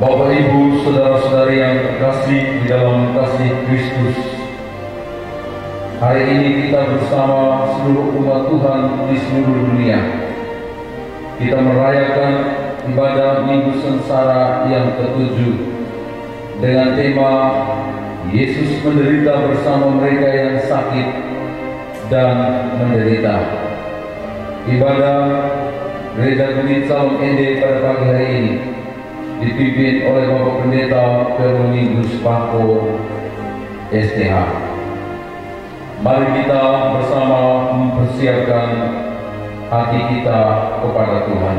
Bapak Ibu, saudara-saudari yang terkasih di dalam kasih Kristus, hari ini kita bersama seluruh umat Tuhan di seluruh dunia. Kita merayakan ibadah Minggu Sengsara yang ke-7 dengan tema Yesus menderita bersama mereka yang sakit dan menderita. Ibadah Gereja Bukit Salom Ende pada pagi hari ini dipimpin oleh Bapak Pendeta Peronigus Pako STH. Mari kita bersama mempersiapkan hati kita kepada Tuhan.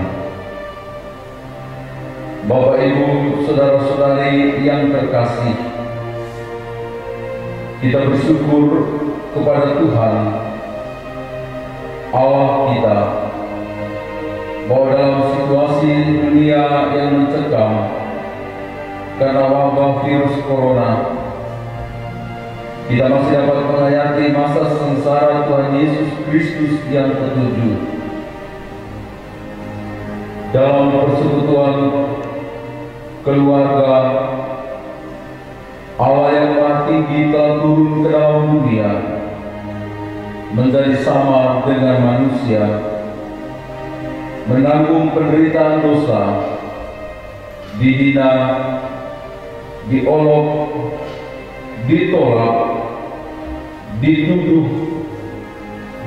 Bapak Ibu, saudara-saudari yang terkasih, kita bersyukur kepada Tuhan Allah kita bahwa dalam situasi dunia yang mencekam karena wabah virus corona, kita masih dapat menghayati masa sengsara Tuhan Yesus Kristus yang ke-7. Dalam persekutuan keluarga, Allah yang Maha Tinggi telah turun ke dalam dunia menjadi sama dengan manusia, menanggung penderitaan dosa, dihina, diolok, ditolak, dituduh,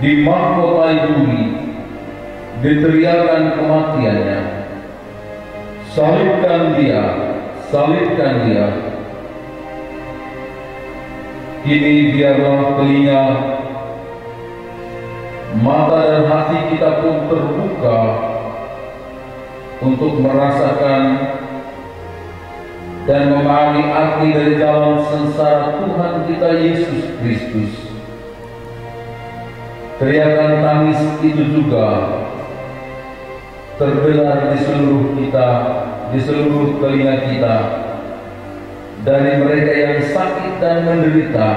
dimahkotai duri, diteriakan kematiannya. Salibkan dia, salibkan dia. Kini biarlah telinga, mata dan hati kita pun terbuka untuk merasakan dan memahami arti dari jalan sengsara Tuhan kita Yesus Kristus. Teriakan tangis itu juga terdengar di seluruh kita, di seluruh telinga kita, dari mereka yang sakit dan menderita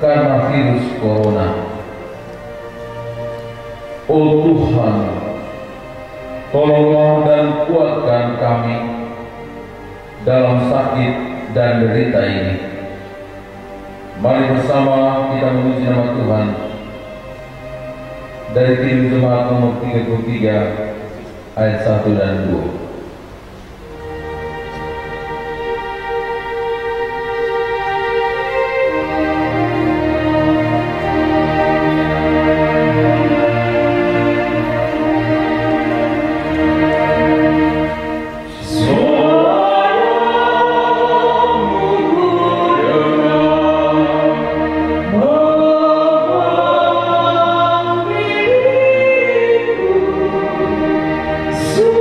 karena virus corona. Oh Tuhan, tolonglah dan kuatkan kami dalam sakit dan derita ini. Mari bersama kita memuji nama Tuhan dari Kirim Jemaat nomor 33 ayat 1 dan 2. So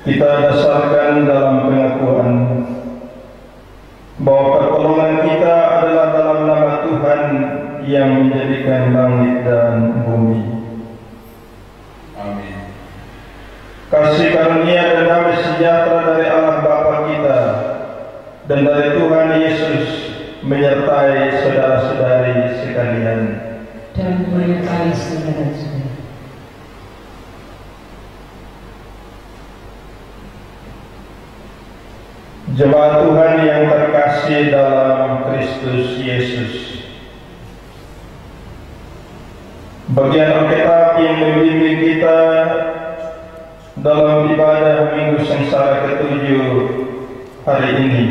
kita dasarkan dalam pengakuan bahwa pertolongan kita adalah dalam nama Tuhan yang menjadikan langit dan bumi. Amin. Kasih karunia dan damai sejahtera dari Allah Bapa kita dan dari Tuhan Yesus menyertai saudara-saudari sekalian. Dan menyertai saudara-saudara. Jemaat Tuhan yang terkasih dalam Kristus Yesus, bagian Alkitab yang membimbing kita dalam ibadah Minggu Sengsara ke-7 hari ini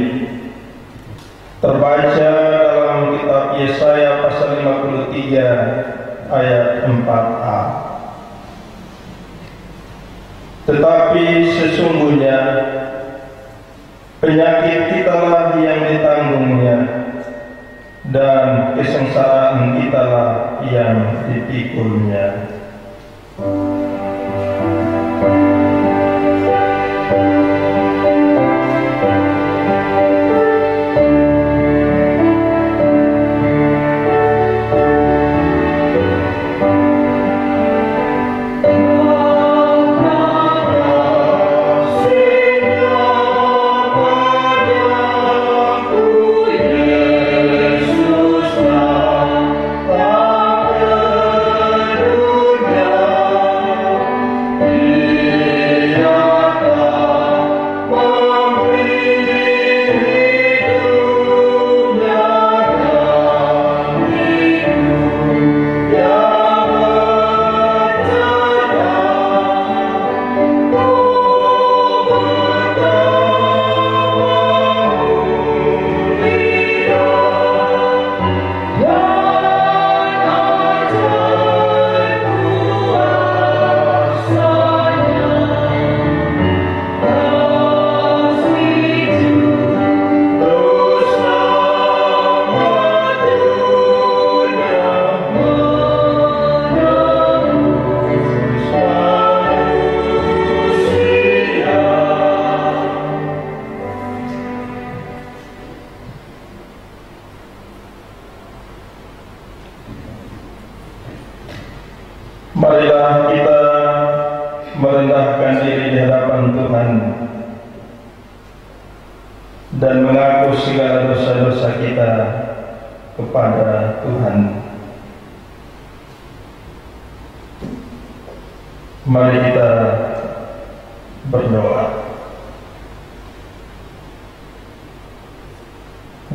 terbaca dalam kitab Yesaya pasal 53 ayat 4a. Tetapi sesungguhnya penyakit kitalah yang ditanggungnya, dan kesengsaraan kitalah yang dipikulnya. Marilah kita merendahkan diri di hadapan Tuhan dan mengaku segala dosa-dosa kita kepada Tuhan. Mari kita berdoa.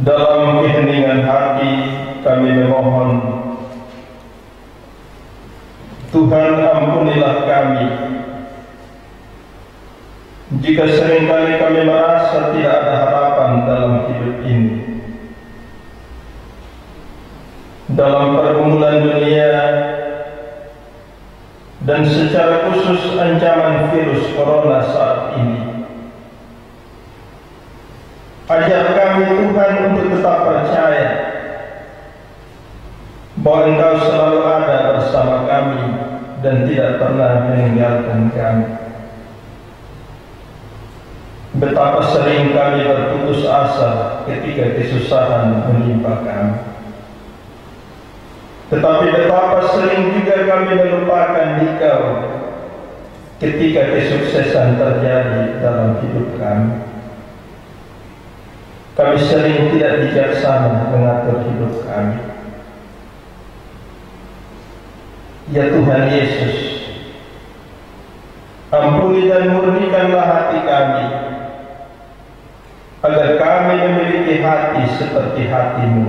Dalam keheningan hati kami memohon, Tuhan, ampunilah kami jika seringkali kami merasa tidak ada harapan dalam hidup ini. Dalam pergumulan dunia dan secara khusus ancaman virus corona saat ini, ajar kami Tuhan untuk tetap percaya bahwa Engkau selalu ada bersama kami dan tidak pernah meninggalkan kami. Betapa sering kami berputus asa ketika kesusahan menimpa kami, tetapi betapa sering juga kami melupakan Engkau ketika kesuksesan terjadi dalam hidup kami. Kami sering tidak bijaksana mengatur hidup kami. Ya Tuhan Yesus, ampuni dan murnikanlah hati kami, agar kami memiliki hati seperti hati-Mu,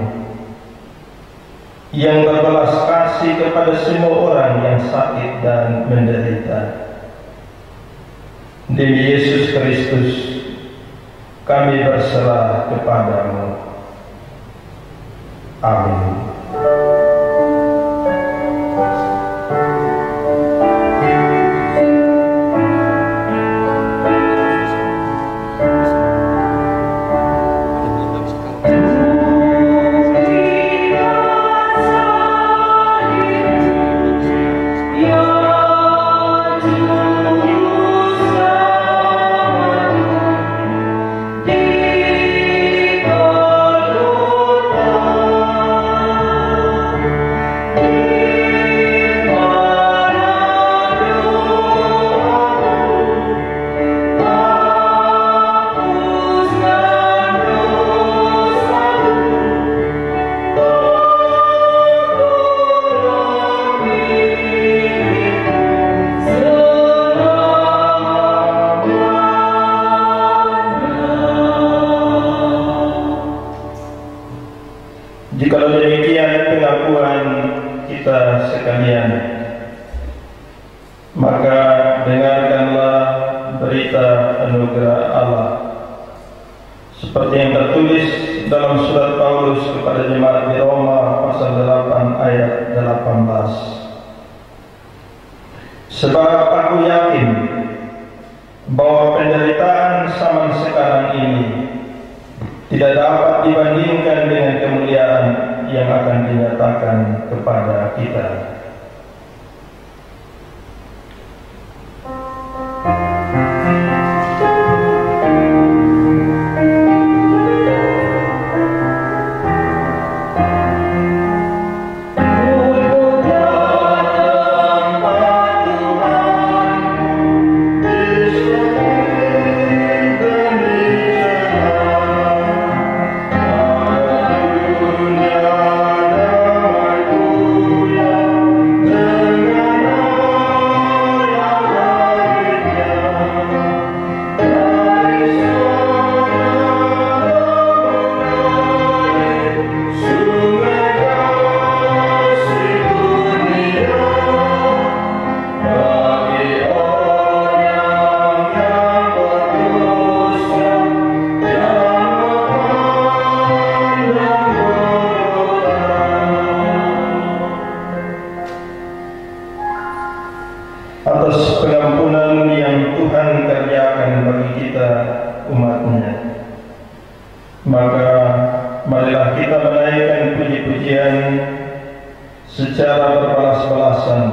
yang berbelas kasih kepada semua orang yang sakit dan menderita. Demi Yesus Kristus, kami berserah kepada-Mu. Amin. Ya Tuhan, sekalian, maka dengarkanlah berita anugerah Allah seperti yang tertulis dalam surat Paulus kepada jemaat di Roma pasal 8 ayat 18. Sebab aku yakin bahwa penderitaan zaman sekarang ini tidak dapat dibandingkan dengan kemuliaan yang akan dinyatakan kepada kita. Atas pengampunan yang Tuhan kerjakan bagi kita umat-Nya, maka marilah kita menaikkan puji-pujian secara berbalas-balasan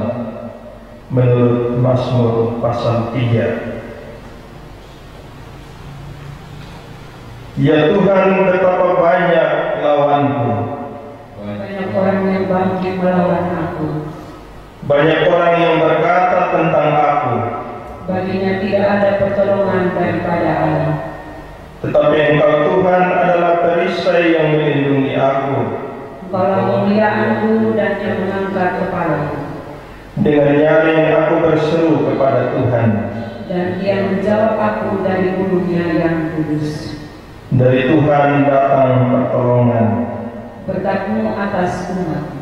menurut Mazmur pasal 3. Ya Tuhan, betapa banyak lawanku, banyak orang yang bangkit melawan aku. Banyak orang yang berkata tentang aku, baginya tidak ada pertolongan daripada Allah. tetapi Engkau Tuhan adalah perisai yang melindungi aku. Engkaulah kemuliaanku dan yang mengangkat kepalaku. Dengan nyaring aku berseru kepada Tuhan, Dan Dia menjawab aku dari gunungnya yang kudus. dari Tuhan datang pertolongan. Berkat-Mu atas umat-Mu.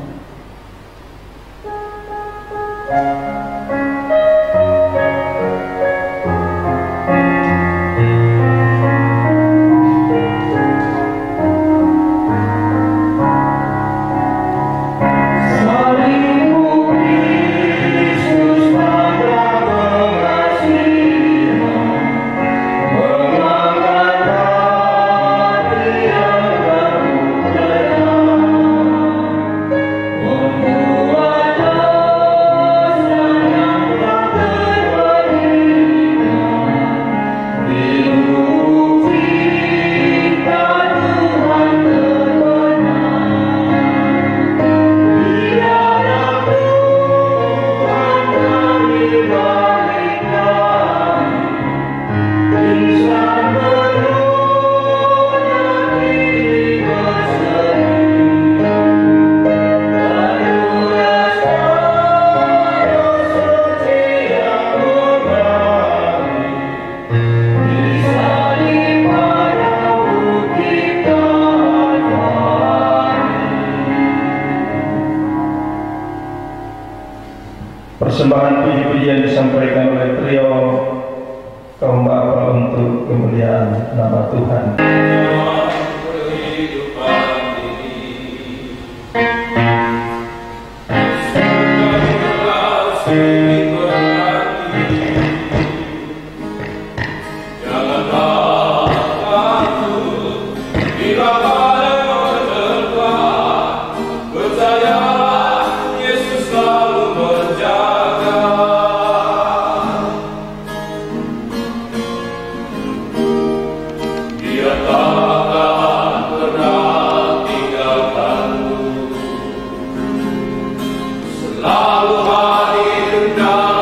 Persembahan puji-pujian disampaikan oleh trio kaum bapa untuk kemuliaan nama Tuhan. Selalu hadir dalam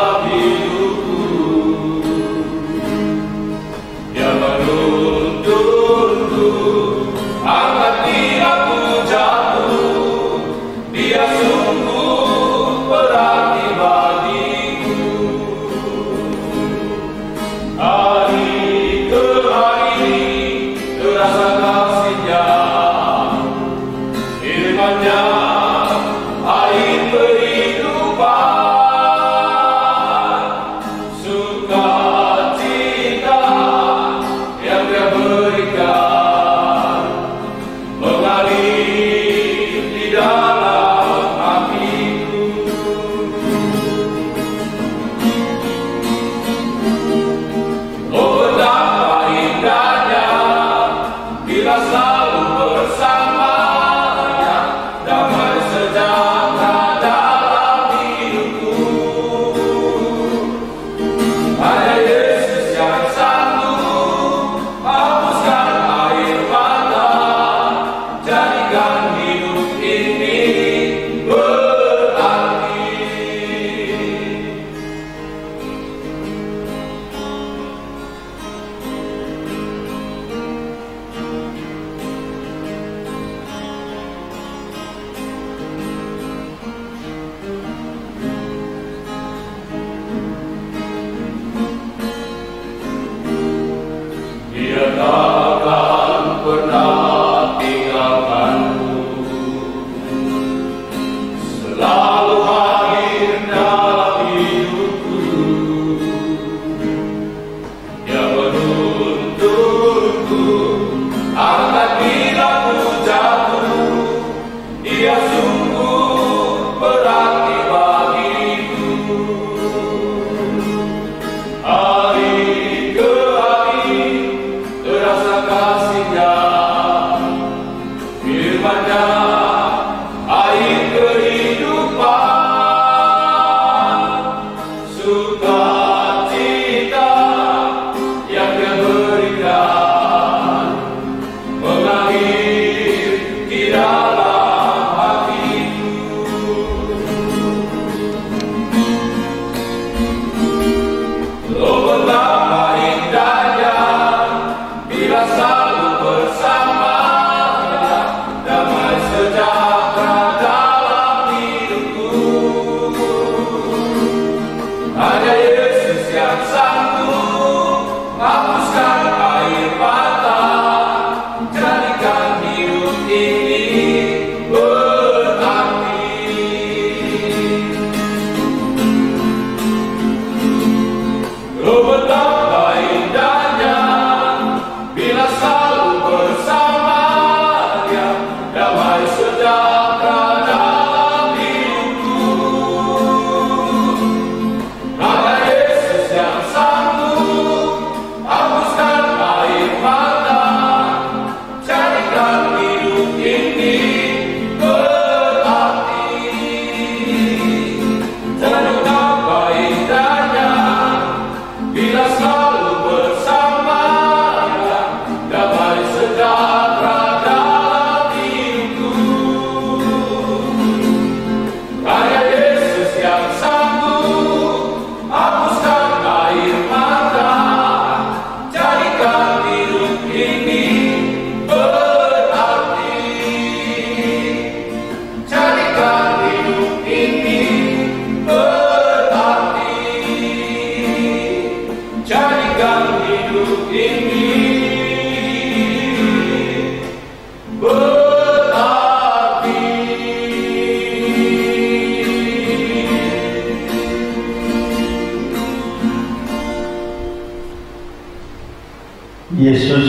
Yesus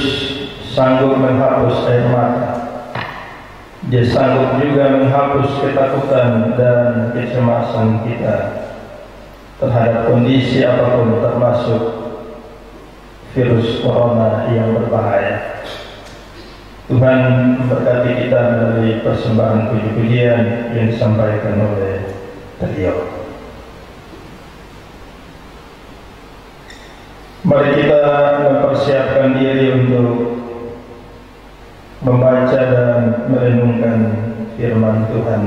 sanggup menghapus air mata. Dia sanggup juga menghapus ketakutan dan kecemasan kita terhadap kondisi apapun, termasuk virus corona yang berbahaya. Tuhan memberkati kita melalui persembahan puji-pujian yang disampaikan oleh beliau. Mari kita mempersiapkan diri untuk membaca dan merenungkan firman Tuhan.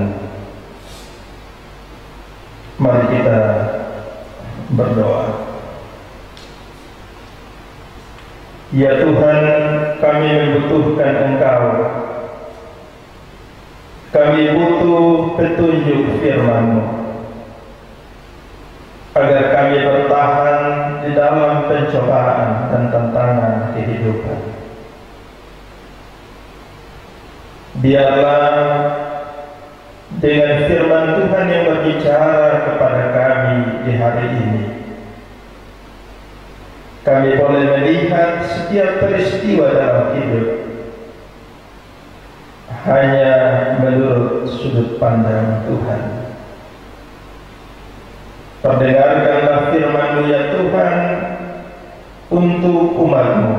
Mari kita berdoa. Ya Tuhan, kami membutuhkan Engkau. Kami butuh petunjuk firman-Mu, agar kami bertahan di dalam pencobaan dan tantangan kehidupan. Biarlah dengan firman Tuhan yang berbicara kepada kami di hari ini, kami boleh melihat setiap peristiwa dalam hidup hanya menurut sudut pandang Tuhan. Perdengarkanlah firman-Mu ya Tuhan untuk umat-Mu,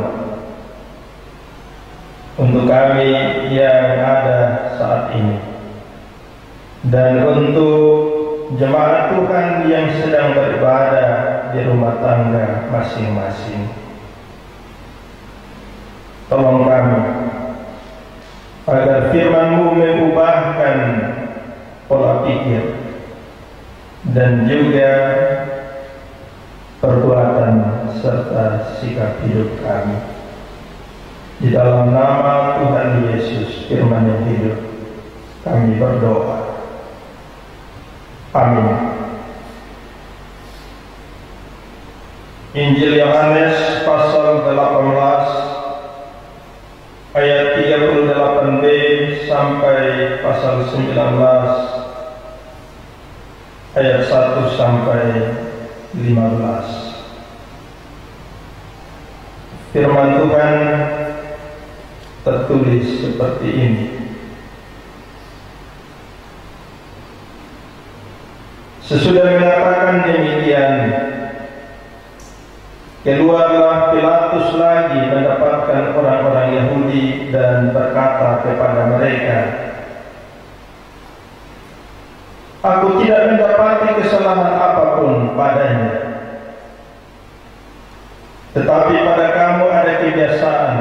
untuk kami yang ada saat ini, dan untuk jemaat Tuhan yang sedang beribadah di rumah tangga masing-masing. Tolong kami agar firman-Mu mengubahkan pola pikir dan juga perbuatan serta sikap hidup kami. Di dalam nama Tuhan Yesus, firman yang hidup, kami berdoa. Amin. Injil Yohanes pasal 18 ayat 38b sampai pasal 19 ayat 1 sampai 15. Firman Tuhan tertulis seperti ini. Sesudah mengatakan demikian, keluarlah Pilatus lagi mendapatkan orang-orang Yahudi dan berkata kepada mereka, "Aku tidak mendapati kesalahan apapun padanya. Tetapi pada kamu ada kebiasaan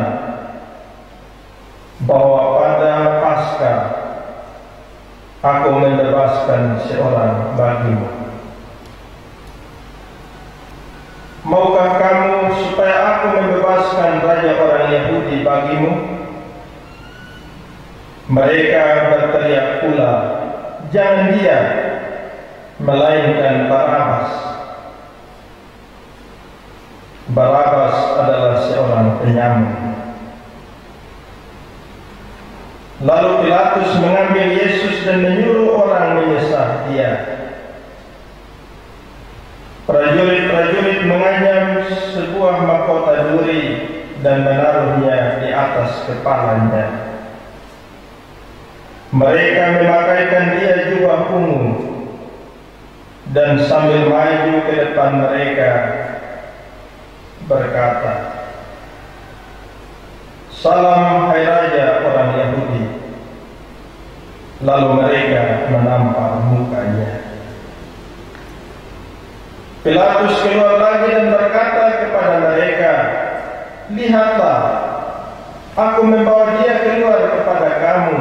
bahwa pada Paskah aku membebaskan seorang bagimu. Maukah kamu supaya aku membebaskan raja orang Yahudi bagimu?" Mereka berteriak pula, "Jangan dia, melainkan Barabas." Barabas adalah seorang penyamun. Lalu Pilatus mengambil Yesus dan menyuruh orang menyesah dia. Prajurit-prajurit menganyam sebuah mahkota duri dan menaruhnya di atas kepalanya. Mereka memakaikan dia jubah ungu dan sambil maju ke depan mereka berkata, "Salam hai raja orang Yahudi." Lalu mereka menampar mukanya. Pilatus keluar lagi dan berkata kepada mereka, "Lihatlah, aku membawa dia keluar kepada kamu,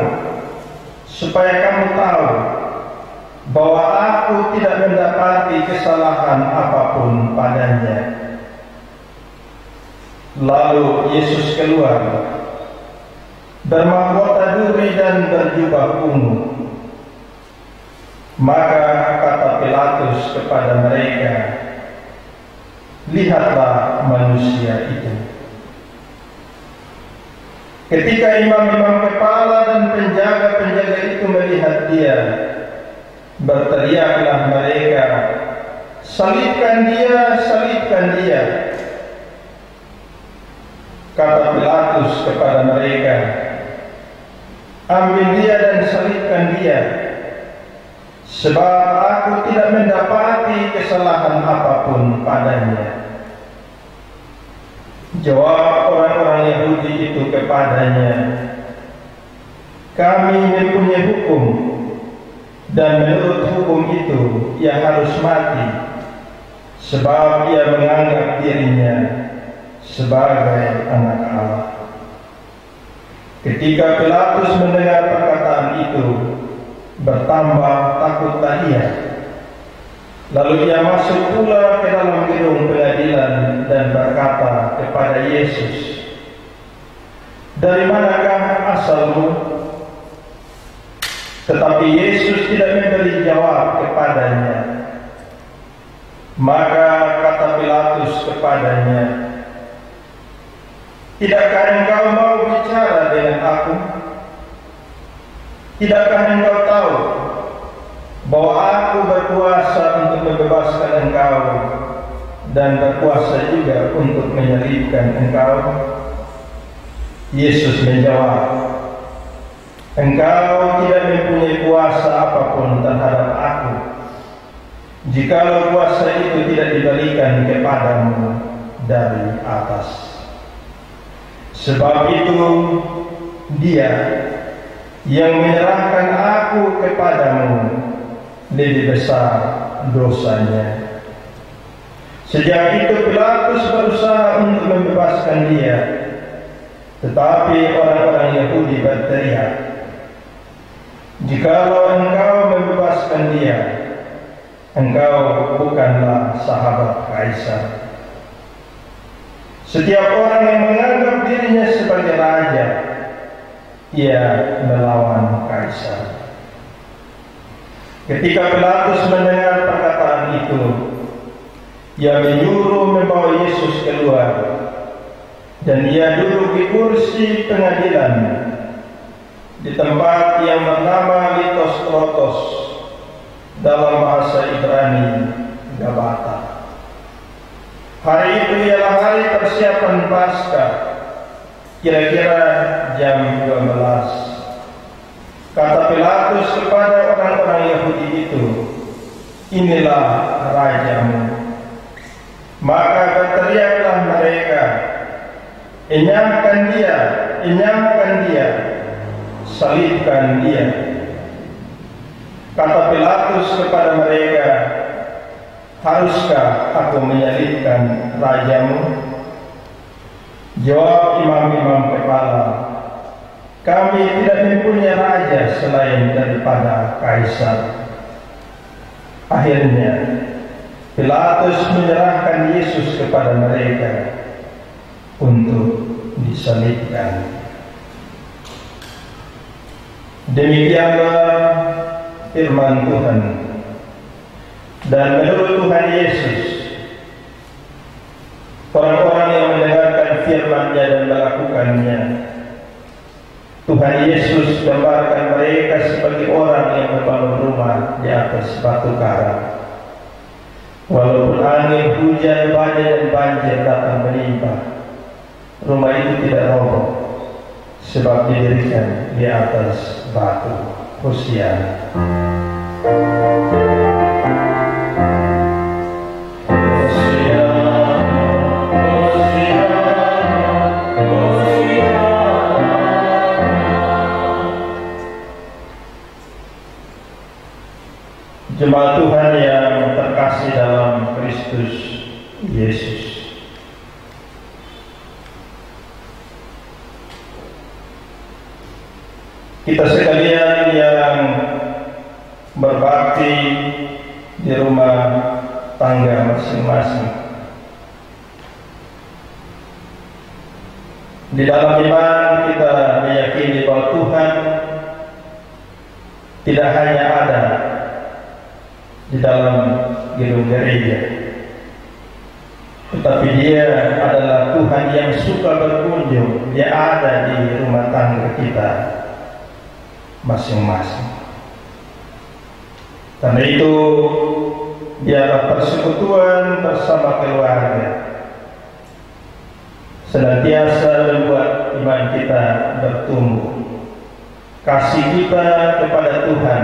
supaya kamu tahu bahwa aku tidak mendapati kesalahan apapun padanya." Lalu Yesus keluar, bermahkota duri dan berjubah ungu. Maka kata Pilatus kepada mereka, "Lihatlah manusia itu." Ketika imam-imam kepala dan penjaga-penjaga itu melihat dia, berteriaklah mereka, "Salibkan dia, salibkan dia!" Kata Pilatus kepada mereka, "Ambil dia dan salibkan dia, sebab aku tidak mendapati kesalahan apapun padanya." Jawab orang-orang Yahudi itu kepadanya, "Kami mempunyai hukum, dan menurut hukum itu ia harus mati, sebab ia menganggap dirinya sebagai anak Allah." Ketika Pilatus mendengar perkataan itu, bertambah takutlah ia. Lalu ia masuk pula ke dalam gedung pengadilan dan berkata kepada Yesus, "Dari manakah asalmu?" Tetapi Yesus tidak memberi jawab kepadanya. Maka kata Pilatus kepadanya, "Tidakkah engkau mau bicara dengan aku? Tidakkah engkau tahu bahwa aku berkuasa untuk membebaskan engkau dan berkuasa juga untuk menyalibkan engkau?" Yesus menjawab, "Engkau tidak mempunyai kuasa apapun terhadap aku, jikalau kuasa itu tidak diberikan kepadamu dari atas. Sebab itu dia yang menyerahkan aku kepadamu lebih besar dosanya." Sejak itu Pilatus berusaha untuk membebaskan dia, tetapi orang-orang Yahudi berteriak, "Jikalau engkau membebaskan dia, engkau bukanlah sahabat Kaisar. Setiap orang yang menganggap dirinya sebagai raja, ia melawan Kaisar." Ketika Pilatus mendengar perkataan itu, ia menyuruh membawa Yesus keluar, dan ia duduk di kursi pengadilan di tempat yang bernama Litostrotos, dalam bahasa Ibrani Gabata. Hari itu ialah hari persiapan Paskah, kira-kira jam 12. Kata Pilatus kepada orang-orang Yahudi itu, "Inilah rajamu." Maka berteriaklah mereka, "Enyahkan dia, enyahkan dia, salibkan dia." Kata Pilatus kepada mereka, "Haruskah aku menyalibkan rajamu?" Jawab imam-imam kepala, "Kami tidak mempunyai raja selain daripada Kaisar." Akhirnya Pilatus menyerahkan Yesus kepada mereka untuk disalibkan. Demikianlah firman Tuhan. Dan menurut Tuhan Yesus, orang-orang yang mendengarkan firman-Nya dan melakukannya, Tuhan Yesus gambarkan mereka sebagai orang yang membangun rumah di atas batu karang. Walaupun angin, hujan, badai dan banjir datang menimpa, rumah itu tidak roboh, sebab didirikan di atas batu. Hosiana. Jemaat Tuhan yang terkasih dalam Kristus Yesus, kita sekalian yang berbakti di rumah tangga masing-masing, di dalam iman kita meyakini bahwa Tuhan tidak hanya ada di dalam gedung gereja, tetapi Dia adalah Tuhan yang suka berkunjung. Dia ada di rumah tangga kita masing-masing. Karena itu biarlah persekutuan bersama keluarga senantiasa iman kita bertumbuh, kasih kita kepada Tuhan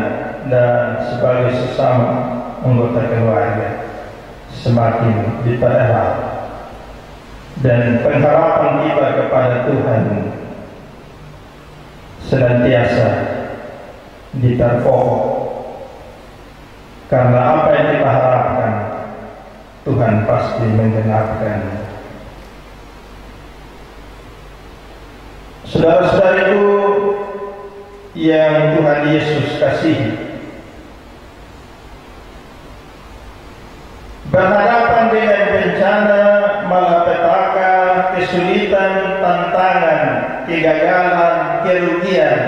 dan sebagai sesama anggota keluarga semakin dipererat, dan pengharapan kita kepada Tuhan senantiasa diterpokok, karena apa yang kita harapkan Tuhan pasti menggenapkan. Saudara-saudariku yang Tuhan Yesus kasihi, berhadapan dengan bencana, malapetaka, kesulitan, tantangan, kegagalan, kerugian,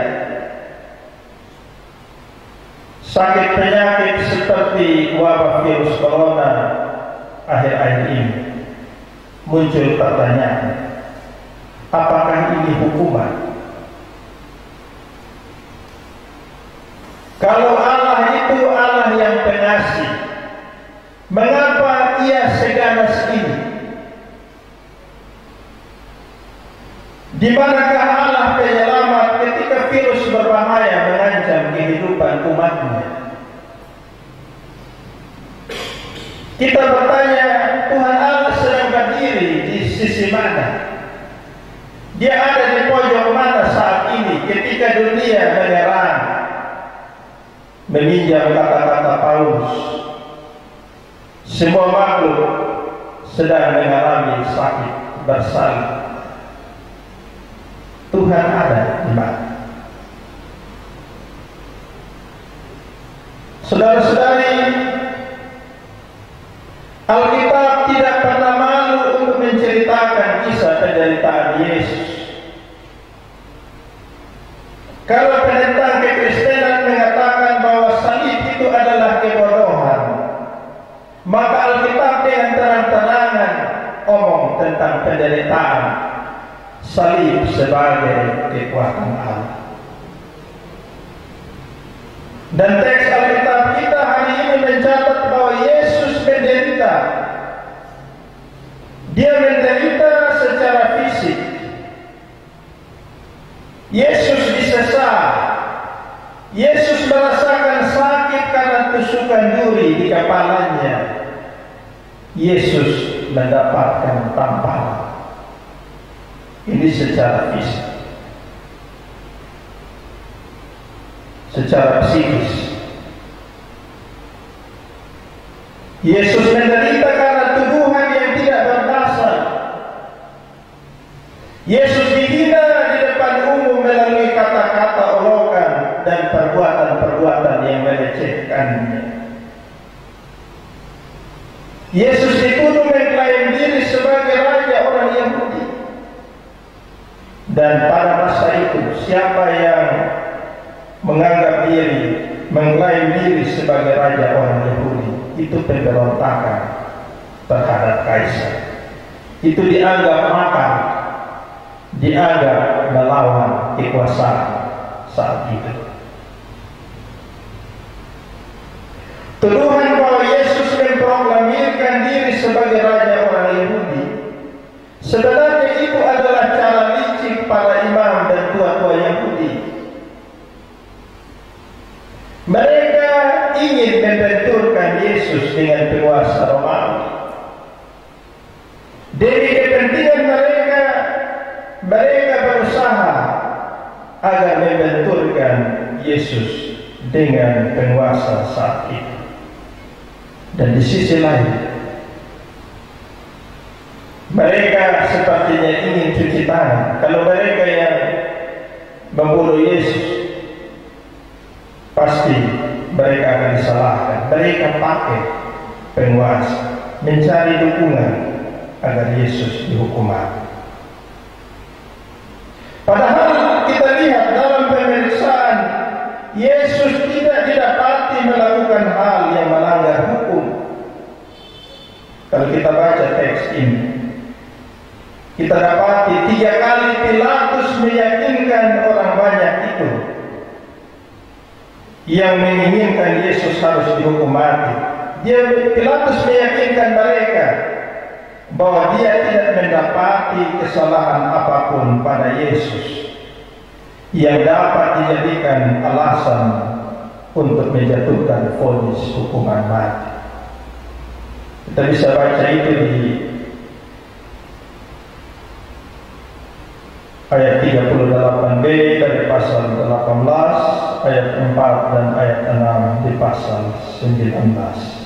sakit penyakit seperti wabah virus corona akhir-akhir ini, muncul pertanyaan, apakah ini hukuman? Kalau Allah itu Allah yang pengasih, mengapa Ia seganas ini? Di manakah Allah penyelamat ketika virus berbahaya mengancam kehidupan umatnya? Kita bertanya, Tuhan Allah sedang berdiri di sisi mana? Dia ada di pojok mana saat ini ketika dunia menyerang? Meminjam kata-kata Paulus, semua makhluk sedang mengalami sakit bersalin. Tuhan ada di mana? Saudara-saudari, Alkitab tidak pernah malu untuk menceritakan kisah penderitaan Yesus. Kalau penentang kekristenan mengatakan bahwa salib itu adalah kebodohan, maka Alkitab dengan terang-terangan omong tentang penderitaan salib sebagai kekuatan Allah. Dan teks Alkitab kita hari ini mencatat bahwa Yesus menderita. Dia menderita secara fisik. Yesus disesat. Yesus merasakan sakit karena tusukan duri di kepalanya. Yesus mendapatkan tamparan. Ini secara fisik. Secara psikis, Yesus menderita karena tuduhan yang tidak berdasar. Yesus dihina di depan umum melalui kata-kata olokan dan perbuatan-perbuatan yang melecehkannya. Yesus dituduh mengklaim diri sebagai raja orang Yahudi. Dan pada masa itu, siapa yang menganggap diri, mengklaim diri sebagai raja orang Yahudi, itu pemberontakan terhadap kaisar. Itu dianggap makar, dianggap melawan kekuasaan saat itu. Tuduhan bahwa Yesus memproklamirkan diri sebagai raja orang Yahudi, sebenarnya itu adalah cara licik para imam dan tua-tua Yahudi. Mereka ingin membenturkan Yesus dengan penguasa Romawi. Demi kepentingan mereka berusaha agar membenturkan Yesus dengan penguasa saat itu. Dan di sisi lain, mereka sepertinya ingin cuci tangan. Kalau mereka yang membunuh Yesus, pasti mereka akan disalahkan. Mereka pakai penguasa, mencari dukungan agar Yesus dihukum mati. Padahal kita lihat dalam pemeriksaan, Yesus tidak didapati melakukan hal yang melanggar hukum. Kalau kita baca teks ini, kita dapati 3 kali Pilatus meyakinkan orang banyak itu yang menginginkan Yesus harus dihukum mati. Pilatus meyakinkan mereka bahwa dia tidak mendapati kesalahan apapun pada Yesus yang dapat dijadikan alasan untuk menjatuhkan vonis hukuman mati. Kita bisa baca itu di ayat 38b dari pasal 18, ayat 4 dan ayat 6 di pasal 19.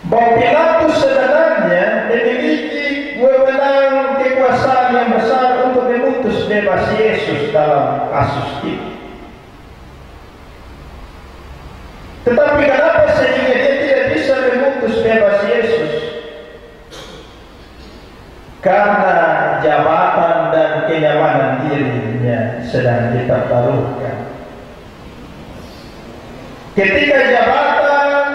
Bahwa Pilatus sebenarnya memiliki wewenang kekuasaan yang besar untuk memutus bebas Yesus dalam kasus ini. Tetapi kenapa sehingga dia tidak bisa memutus bebas Yesus? Karena jabatan dan kenyamanan dirinya sedang dipertaruhkan. Ketika jabatan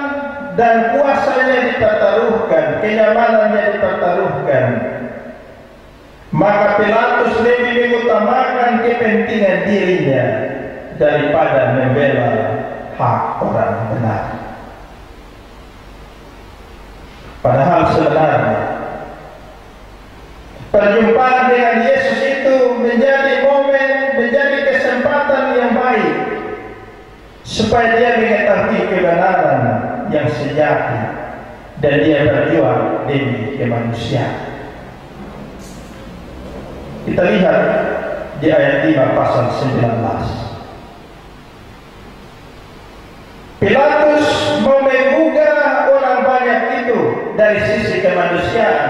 dan kuasanya dipertaruhkan, kenyamanannya dipertaruhkan, maka Pilatus lebih mengutamakan kepentingan dirinya daripada membela hak orang benar. Padahal sebenarnya perjumpaan dengan Yesus itu menjadi momen, menjadi kesempatan yang baik supaya dia mengetahui kebenaran yang sejati dan dia berjuang demi kemanusiaan. Kita lihat di ayat 5 pasal 19. Pilatus mau menggugah orang banyak itu dari sisi kemanusiaan,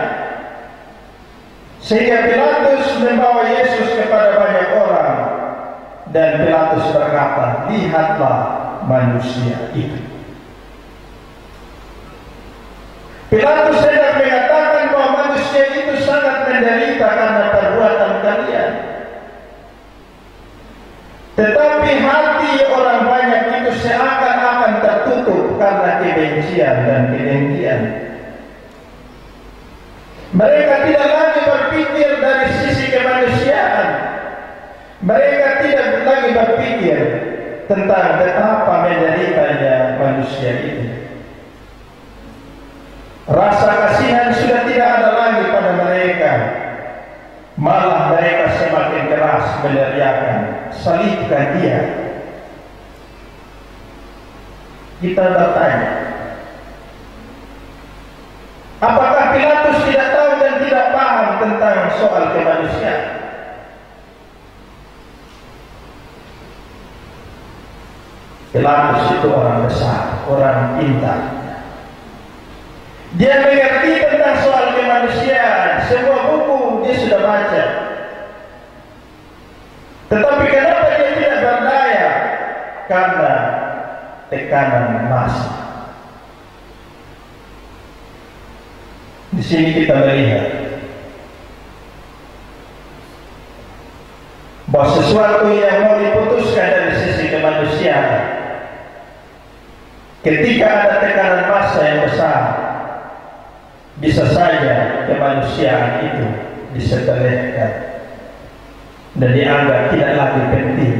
sehingga Pilatus membawa Yesus kepada banyak orang dan Pilatus berkata, lihatlah manusia itu. Pilatus hendak mengatakan bahwa manusia itu sangat menderita karena perbuatan kalian. Tetapi hati orang banyak itu seakan-akan tertutup karena kebencian dan kedengkian. Mereka tidak lagi berpikir dari sisi kemanusiaan. Mereka tidak lagi berpikir tentang betapa menderitanya manusia itu. Rasa kasihan sudah tidak ada lagi pada mereka. Malah mereka semakin keras meneriakan, salibkan dia. Kita bertanya, apakah Pilatus tidak tahu dan tidak paham tentang soal kemanusiaan? Pilatus itu orang besar, orang pintar. Dia mengerti tentang soal kemanusiaan. Semua buku dia sudah baca. Tetapi kenapa dia tidak berdaya? Karena tekanan massa. Di sini kita melihat bahwa sesuatu yang mau diputuskan dari sisi kemanusiaan, ketika ada tekanan massa yang besar, bisa saja kemanusiaan itu disepelekan dan dianggap tidak lagi penting.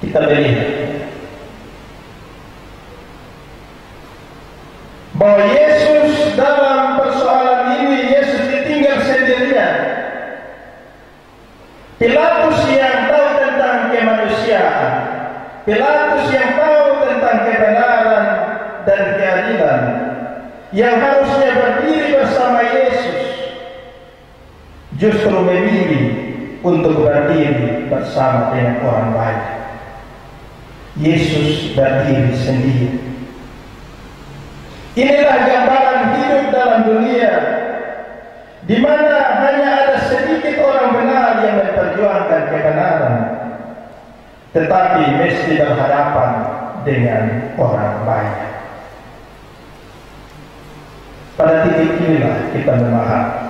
Kita melihat bahwa Yesus dalam persoalan ini, Yesus ditinggal sendirian. Pilatus yang tahu tentang kemanusiaan, Pilatus yang tahu tentang kebenaran dan keadilan, yang harusnya berdiri bersama Yesus, justru memilih untuk berdiri bersama dengan orang baik. Yesus berdiri sendiri. Inilah gambaran hidup dalam dunia, di mana hanya ada sedikit orang benar yang memperjuangkan kebenaran, tetapi mesti berhadapan dengan orang baik. Pada titik inilah kita memahami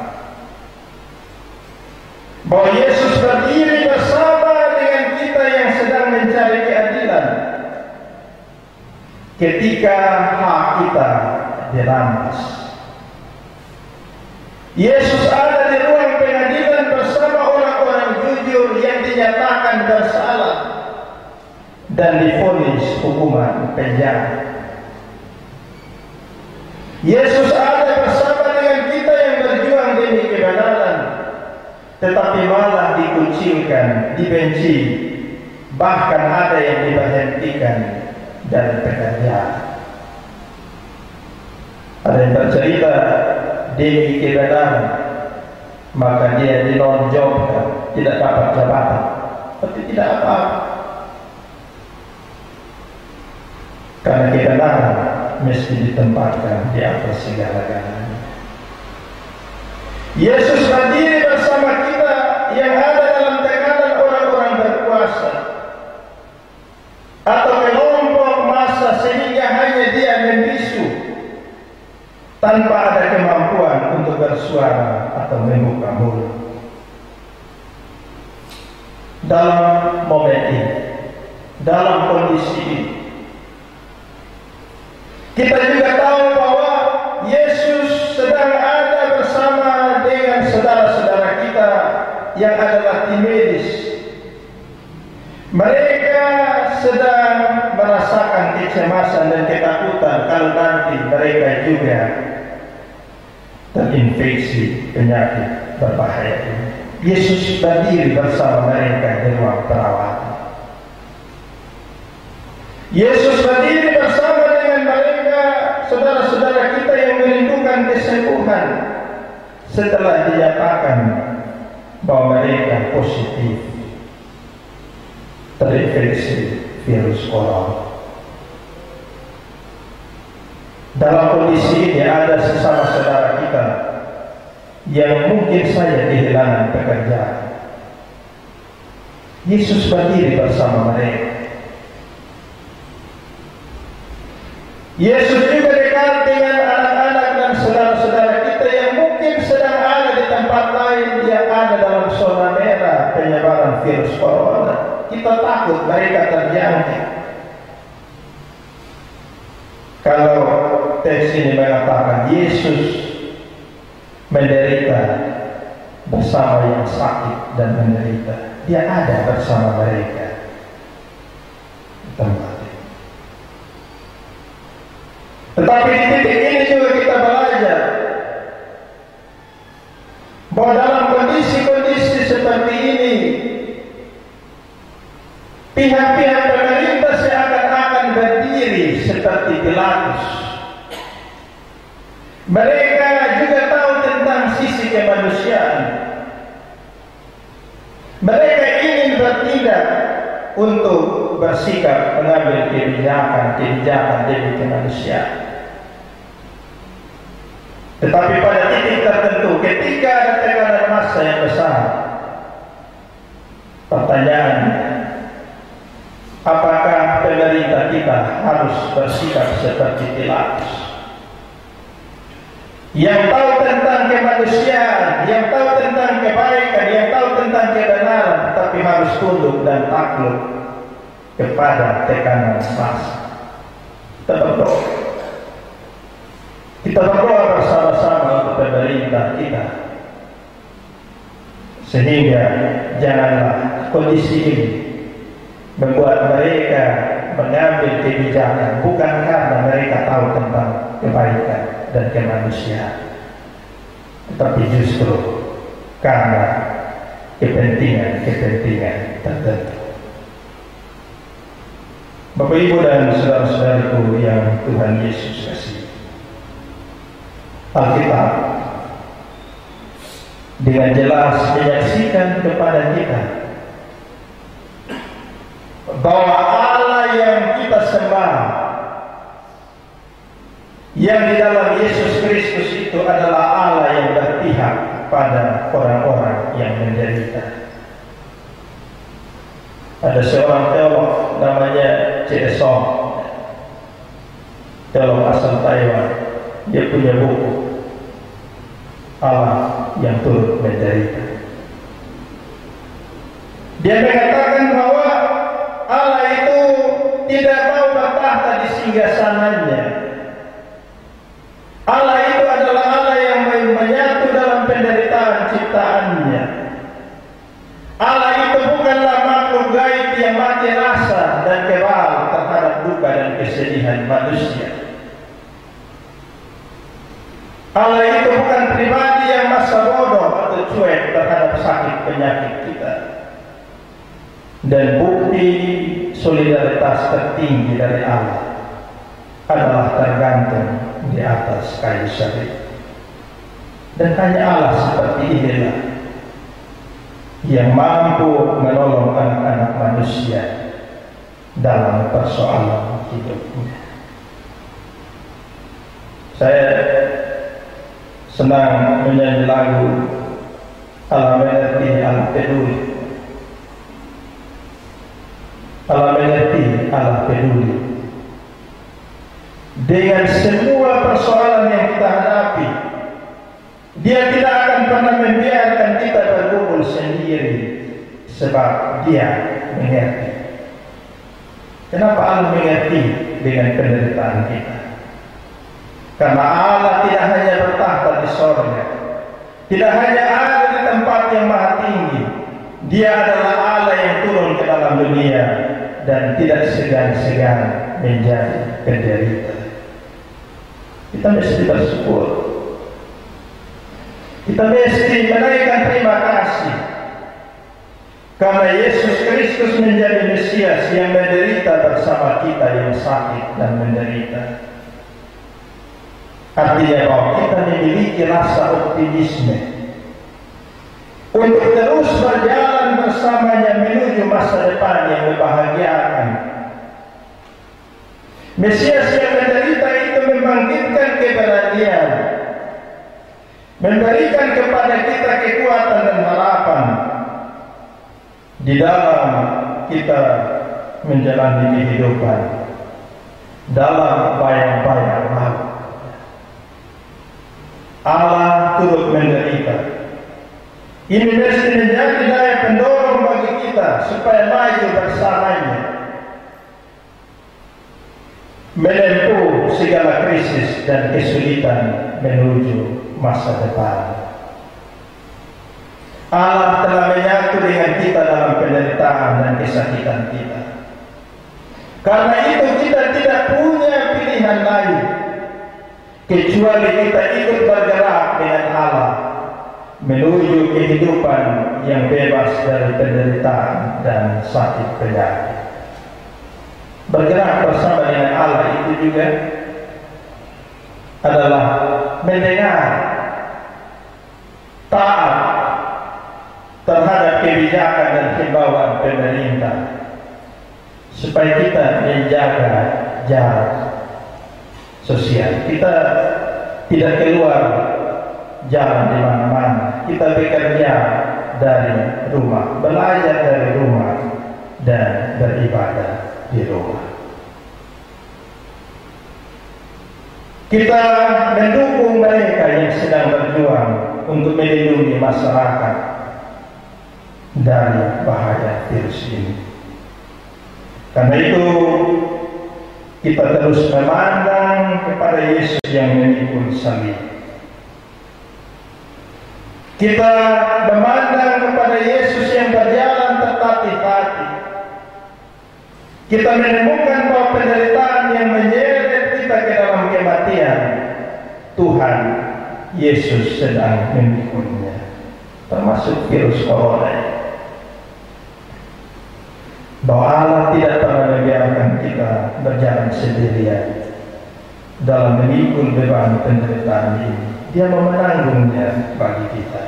bahwa Yesus berdiri bersama dengan kita yang sedang mencari keadilan ketika hak kita dirampas. Yesus ada di ruang pengadilan bersama orang-orang jujur yang dinyatakan bersalah dan divonis hukuman penjara. Yesus ada bersama dengan kita yang berjuang demi kebenaran, tetapi malah dikucilkan, dibenci, bahkan ada yang diberhentikan dari pekerjaan. Ada yang bercerita demi kebenaran, maka dia dinonjolkan, tidak dapat jabatan, tapi tidak apa-apa, karena kebenaran mesti ditempatkan di atas segala-galanya. Yesus berdiri bersama kita yang ada dalam tekanan orang-orang berkuasa atau kelompok massa, sehingga hanya dia membisu tanpa ada kemampuan untuk bersuara atau membuka mulut. Dalam momen ini, dalam kondisi ini, kita juga tahu bahwa Yesus sedang ada bersama dengan saudara-saudara kita yang adalah tim medis. Mereka sedang merasakan kecemasan dan ketakutan kalau nanti mereka juga terinfeksi penyakit berbahaya ini. Yesus berdiri bersama mereka di ruang perawatan. Yesus berdiri bersama dengan mereka, saudara-saudara kita yang merindukan kesembuhan setelah dinyatakan bahwa mereka positif terinfeksi virus corona. Dalam kondisi ini ada sesama saudara kita yang mungkin saja kehilangan pekerjaan. Yesus berdiri bersama mereka. Yesus juga dekat dengan anak-anak dan saudara-saudara kita yang mungkin sedang ada di tempat lain, dia ada dalam zona merah penyebaran virus corona. Kita takut mereka terjangkit. Kalau teks ini mengatakan Yesus menderita bersama yang sakit dan menderita, dia ada bersama mereka di tempat ini. Tetapi di titik ini juga kita belajar bahwa dalam kondisi-kondisi seperti ini, pihak-pihak pemerintah seakan-akan berdiri seperti Pilatus. Mereka juga tahu tentang sisi kemanusiaan. Mereka ingin bertindak untuk bersikap mengambil kebijakan demi kemanusiaan. Tetapi pada titik tertentu, ketika ada tekanan massa yang besar, pertanyaannya, apakah pemerintah kita harus bersikap seperti Pilatus yang tahu tentang kemanusiaan, yang tahu tentang kebaikan, yang tahu tentang kebenaran, tapi harus tunduk dan takluk kepada tekanan massa? Kita berdoa bersama-sama untuk pemerintah kita, sehingga janganlah kondisi ini membuat mereka mengambil kebijakan bukan karena mereka tahu tentang kebaikan dan kemanusiaan, tetapi justru karena kepentingan tertentu. Bapak, Ibu, dan saudara-saudariku yang Tuhan Yesus kasih, Alkitab dengan jelas menyaksikan kepada kita bahwa Allah yang kita sembah, yang di dalam Yesus Kristus itu adalah Allah yang berpihak pada orang-orang yang menderita. Ada seorang teolog namanya C.S. Song, teolog asal Taiwan. Dia punya buku Allah yang turut menderita. Dia mengatakan bahwa Allah itu tidak mau bertahta di singgasananya. Allah itu adalah Allah yang menyatu dalam penderitaan ciptaannya. Allah itu bukanlah makhluk gaib yang mati rasa dan kebal terhadap duka dan kesedihan manusia. Allah itu bukan pribadi yang masa bodoh atau cuek terhadap sakit penyakit kita. Dan bukti solidaritas tertinggi dari Allah adalah tergantung di atas kayu salib. Dan hanya Allah seperti inilah yang mampu menolong anak-anak manusia dalam persoalan hidupnya. Saya senang menyanyi lagu Allah mengerti, Allah peduli. Allah mengerti, Allah peduli. Dengan semua persoalan yang kita hadapi, Dia tidak akan pernah membiarkan kita bergumul sendiri, sebab Dia mengerti. Kenapa Allah mengerti dengan penderitaan kita? Karena Allah tidak hanya bertahta di sorga, tidak hanya ada di tempat yang maha tinggi. Dia adalah Allah yang turun ke dalam dunia dan tidak segan-segan menjadi penderita. Kita mesti bersyukur. Kita mesti menaikkan terima kasih karena Yesus Kristus menjadi Mesias yang menderita bersama kita yang sakit dan menderita. Artinya bahwa kita memiliki rasa optimisme untuk terus berjalan bersamanya menuju masa depan yang membahagiakan. Mesias yang menderita itu membangkitkan keberanian, memberikan kepada kita kekuatan dan harapan di dalam kita menjalani kehidupan dalam bayang-bayang maut. Allah turut menderita. Ini mesti menjadi daya pendorong bagi kita supaya maju bersamanya, menempuh segala krisis dan kesulitan menuju masa depan. Allah telah menyatu dengan kita dalam penderitaan dan kesakitan kita. Karena itu kita tidak punya pilihan lain kecuali kita ikut bergerak dengan Allah menuju kehidupan yang bebas dari penderitaan dan sakit penyakit. Bergerak bersama dengan Allah itu juga adalah mendengar, taat terhadap kebijakan dan himbauan pemerintah supaya kita menjaga jarak sosial. Kita tidak keluar jalan di mana-mana. Kita bekerja dari rumah, belajar dari rumah, dan beribadah di rumah. Kita mendukung mereka yang sedang berjuang untuk melindungi masyarakat dari bahaya virus ini. Karena itu kita terus memandang kepada Yesus yang memikul salib. Kita memandang kepada Yesus yang berjalan tertatih-tatih. Kita menemukan bahwa penderitaan yang menyeret kita ke dalam kematian, Tuhan Yesus sedang memikulnya, termasuk virus corona. Bahwa Allah tidak pernah membiarkan kita berjalan sendirian dalam memikul beban penderitaan ini. Dia menanggungnya bagi kita.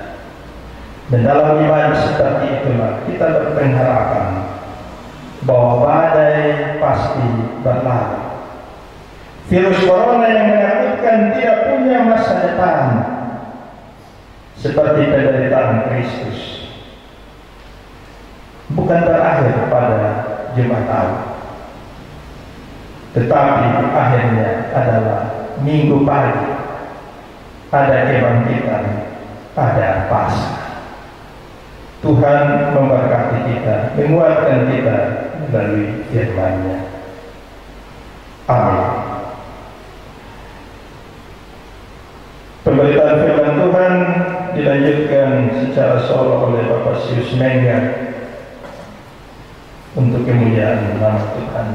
Dan dalam iman seperti itulah kita berpengharapan bahwa badai pasti berlalu. Virus corona yang menakutkan tidak punya masa depan seperti penderitaan Kristus. Bukan berakhir pada Jumat Agung, tetapi akhirnya adalah Minggu pagi, ada kebangkitan, ada Paskah. Tuhan memberkati kita, menguatkan kita melalui firman-Nya. Amin. Pemberitaan firman Tuhan dilanjutkan secara solo oleh Bapak Sius Mengga untuk kemuliaan nama Tuhan.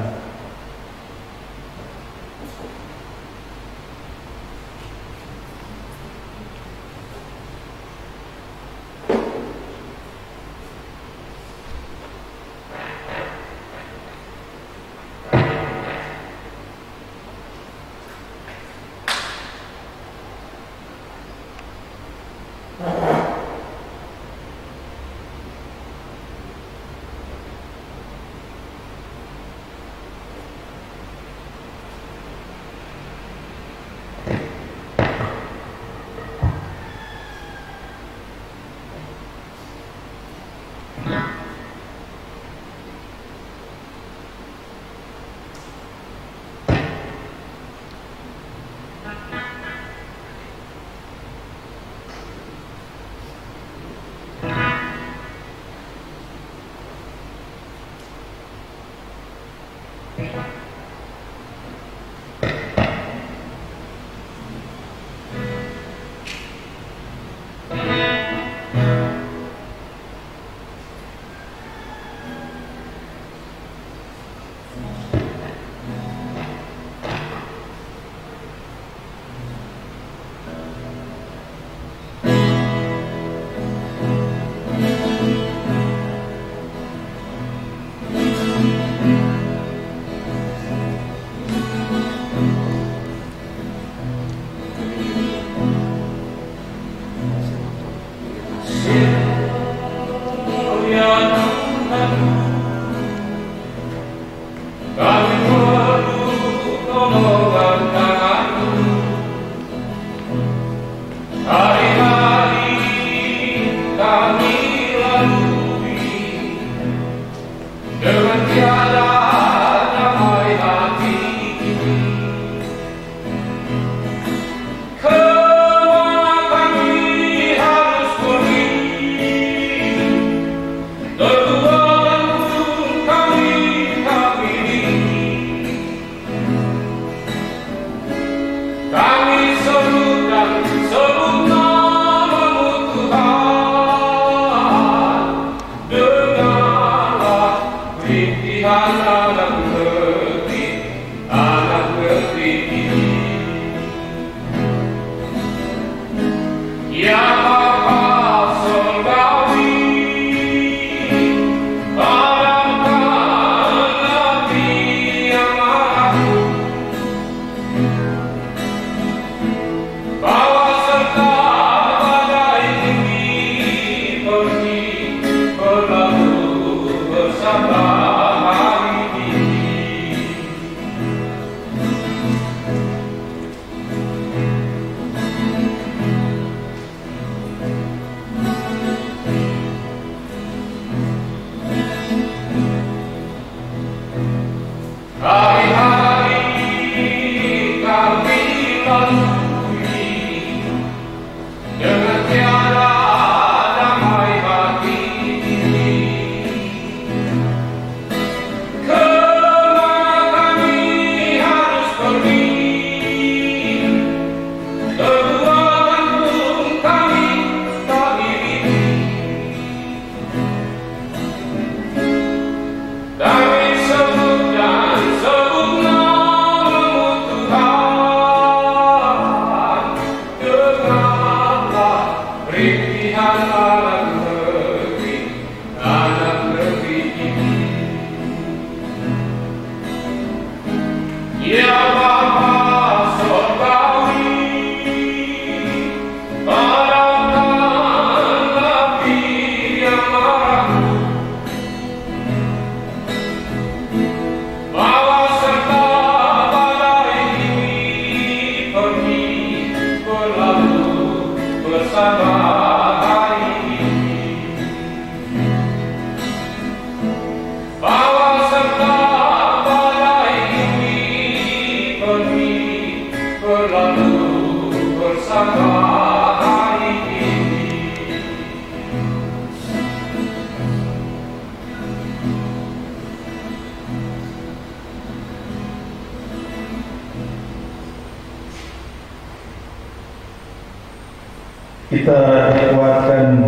Kita dikuatkan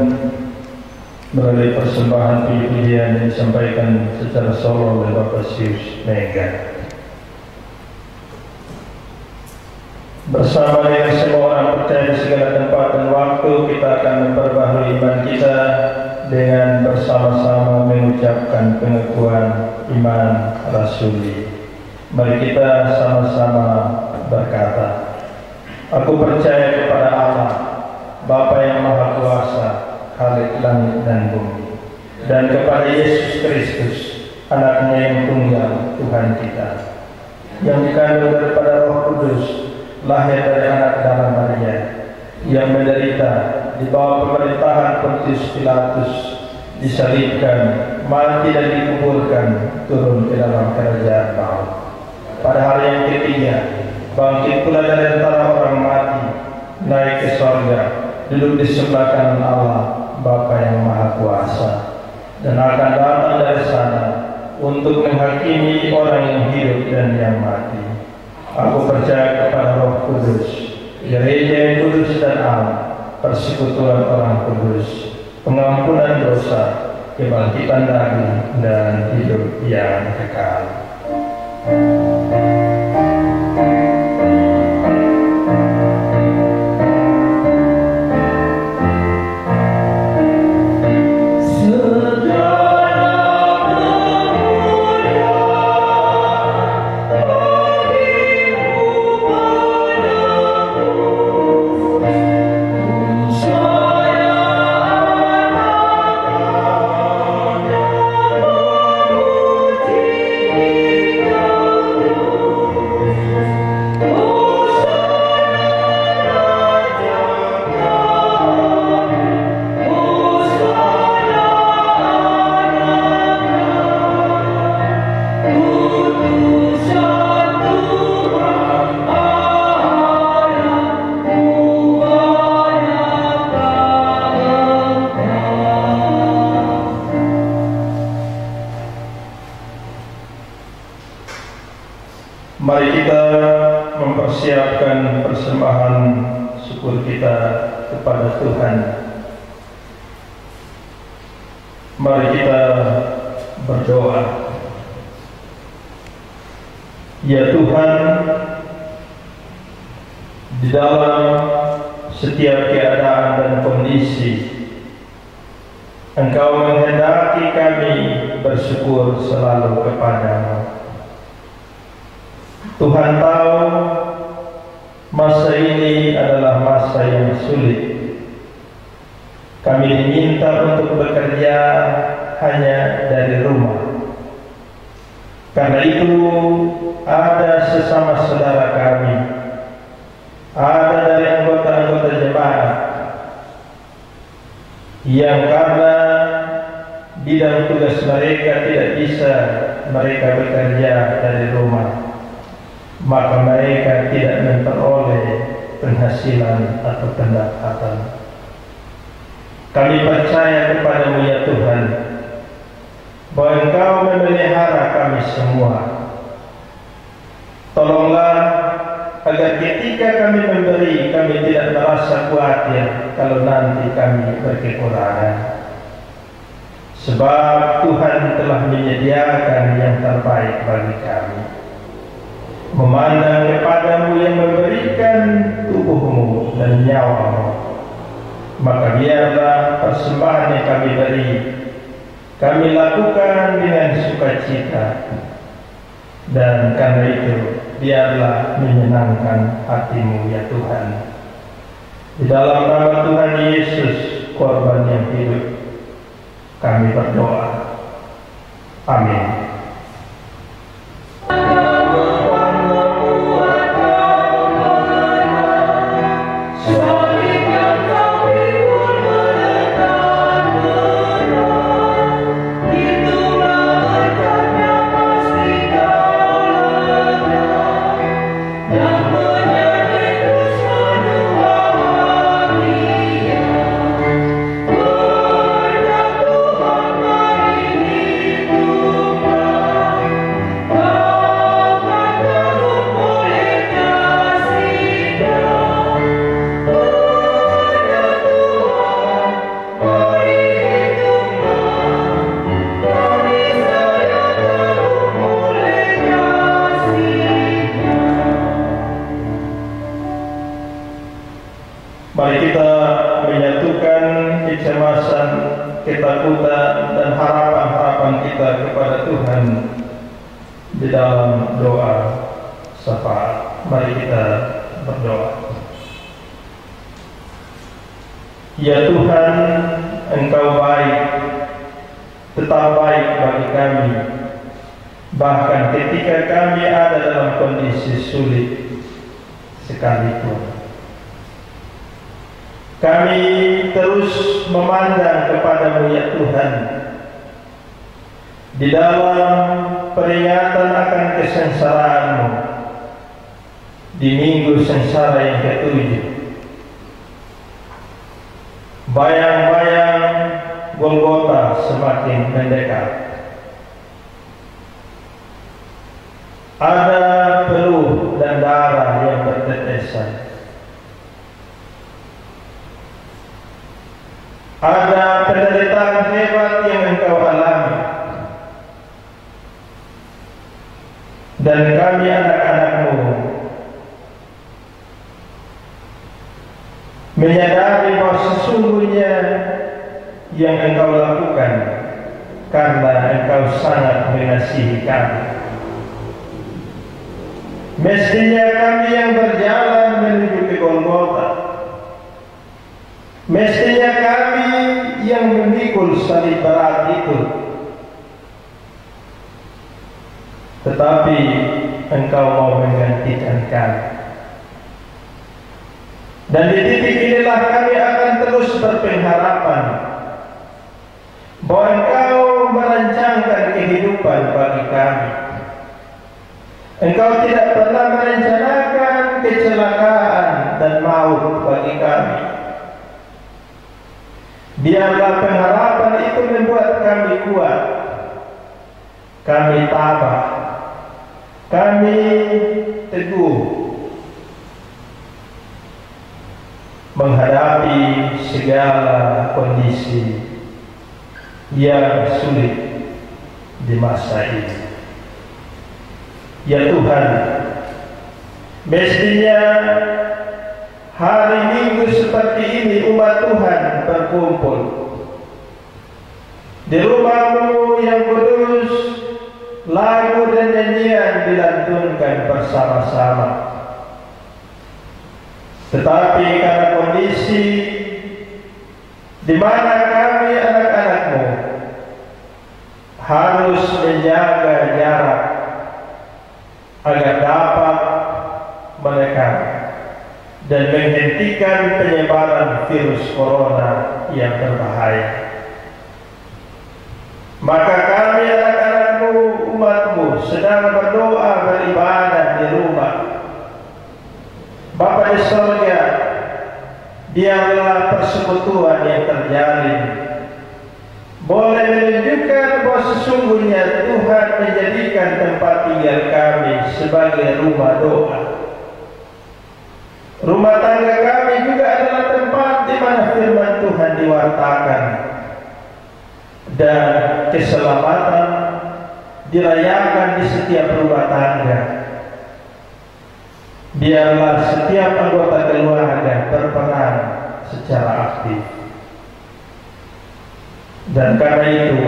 melalui persembahan puji-pujian yang disampaikan secara solo oleh Bapak Sius Mega. Bersama dengan semua orang percaya di segala tempat dan waktu, kita akan memperbaharui iman kita dengan bersama-sama mengucapkan pengakuan iman rasuli. Mari kita sama-sama berkata, aku percaya kepada Allah, Bapa yang Maha Kuasa, Khalik langit dan bumi, dan kepada Yesus Kristus, Anaknya yang tunggal, Tuhan kita, yang dikandung daripada Roh Kudus, lahir dari anak darah Maria, yang menderita di bawah pemerintahan Pontius Pilatus, disalibkan, mati dan dikuburkan, turun ke dalam kerajaan maut. Pada hari yang ketiga, bangkit pula dari antara orang duduk di sebelah kanan Allah Bapa yang Maha Kuasa, dan akan datang dari sana untuk menghakimi orang yang hidup dan yang mati. Aku percaya kepada Roh Kudus, gereja yang kudus dan am, persekutuan orang kudus, pengampunan dosa, kebangkitan daging, dan hidup yang kekal. Mari kita mempersiapkan persembahan syukur kita kepada Tuhan. Mari kita berdoa. Ya Tuhan, di dalam setiap keadaan dan kondisi, Engkau menghendaki kami bersyukur selalu kepadamu. Tuhan tahu masa ini adalah masa yang sulit. Kami diminta untuk bekerja hanya dari rumah. Karena itu ada sesama saudara kami, ada dari anggota-anggota jemaat yang karena bidang tugas mereka tidak bisa mereka bekerja dari rumah, maka mereka tidak memperoleh penghasilan atau pendapatan. Kami percaya kepadamu ya Tuhan, bahwa Engkau memelihara kami semua. Tolonglah agar ketika kami memberi, kami tidak merasa khawatir kalau nanti kami berkekurangan. Sebab Tuhan telah menyediakan yang terbaik bagi kami. Memandang kepadamu yang memberikan tubuhmu dan nyawamu, maka biarlah persembahan yang kami beri, kami lakukan dengan sukacita, dan karena itu biarlah menyenangkan hatimu ya Tuhan. Di dalam nama Tuhan Yesus, korban yang hidup, kami berdoa. Amin. Mari kita menyatukan kecemasan, ketakutan, dan harapan-harapan kita kepada Tuhan di dalam doa syafaat. Mari kita berdoa. Ya Tuhan, Engkau baik, tetap baik bagi kami, bahkan ketika kami ada dalam kondisi sulit sekalipun. Kami terus memandang kepadamu ya Tuhan, di dalam peringatan akan kesengsaraanmu di minggu sengsara yang ke-7. bayang-bayang Golgota semakin mendekat. Ada peluh dan darah yang bertetesan. Ada penderitaan hebat yang engkau alami. Dan kami anak-anakmu menyadari bahwa sesungguhnya yang engkau lakukan karena engkau sangat mengasihi kami. Mestinya kami yang berjalan menuju ke Golgota, mestinya kami yang memikul salib berat itu, tetapi engkau mau menggantikan kami. Dan di titik inilah kami akan terus berpengharapan bahwa engkau merancangkan kehidupan bagi kami. Engkau tidak pernah merencanakan kecelakaan dan maut bagi kami. Biarlah pengharapan itu membuat kami kuat, kami tabah, kami teguh menghadapi segala kondisi yang sulit di masa ini. Ya Tuhan, mestinya hari Minggu seperti ini umat Tuhan berkumpul di rumah-Mu yang kudus, lagu dan nyanyian dilantunkan bersama-sama. Tetapi karena kondisi di mana kami anak-anakmu harus menjaga jarak agar dapat menekan dan menghentikan penyebaran virus corona yang berbahaya, maka kami anak-anakmu, umatmu sedang berdoa beribadah di rumah. Bapa di surga, biarlah persekutuan yang terjalin boleh menunjukkan bahwa sesungguhnya Tuhan menjadikan tempat tinggal kami sebagai rumah doa. Rumah tangga kami juga adalah tempat di mana firman Tuhan diwartakan dan keselamatan dirayakan di setiap rumah tangga. Biarlah setiap anggota keluarga berperan secara aktif. Dan karena itu,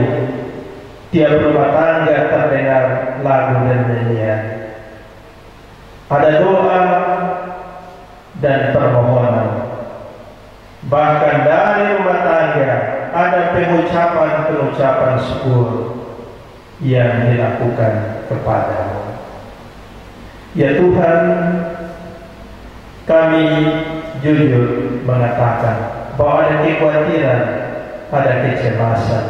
tiap rumah tangga terdengar lagu dan nyanyian. Ada doa dan permohonan. Bahkan dari rumah tangga ada pengucapan-pengucapan syukur yang dilakukan kepadamu. Ya Tuhan, kami jujur mengatakan bahwa ada kekhawatiran, ada kecemasan,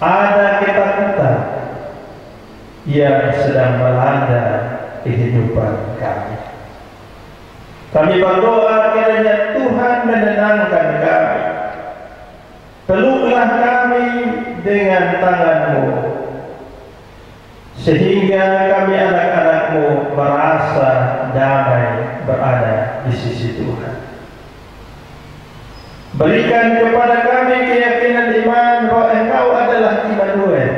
ada ketakutan yang sedang melanda kehidupan kami. Kami berdoa kiranya Tuhan menenangkan kami. Peluklah kami dengan tangan-Mu, sehingga kami anak-anak-Mu merasa damai berada di sisi Tuhan. Berikan kepada kami keyakinan iman bahwa Engkau adalah Immanuel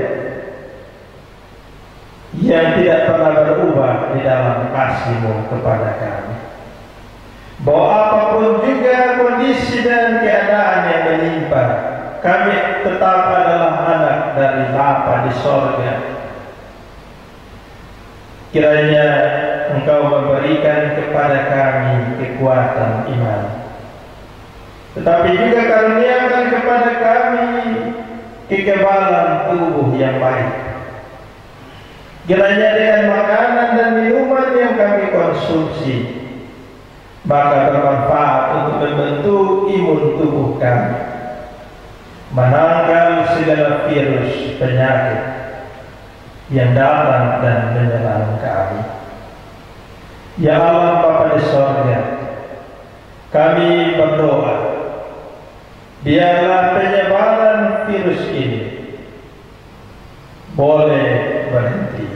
yang tidak pernah berubah di dalam kasih-Mu kepada kami. Bahwa apapun juga kondisi dan keadaan yang menimpa, kami tetap adalah anak dari Bapa di sorga. Kiranya Engkau memberikan kepada kami kekuatan iman, tetapi juga karuniakan kepada kami kekebalan tubuh yang baik. Kiranya dengan makanan dan minuman yang kami konsumsi, maka bermanfaat untuk membentuk imun tubuh kami, menangkal segala virus penyakit yang datang dan menyerang kami. Ya Allah Bapa di sorga, kami berdoa biarlah penyebaran virus ini boleh berhenti.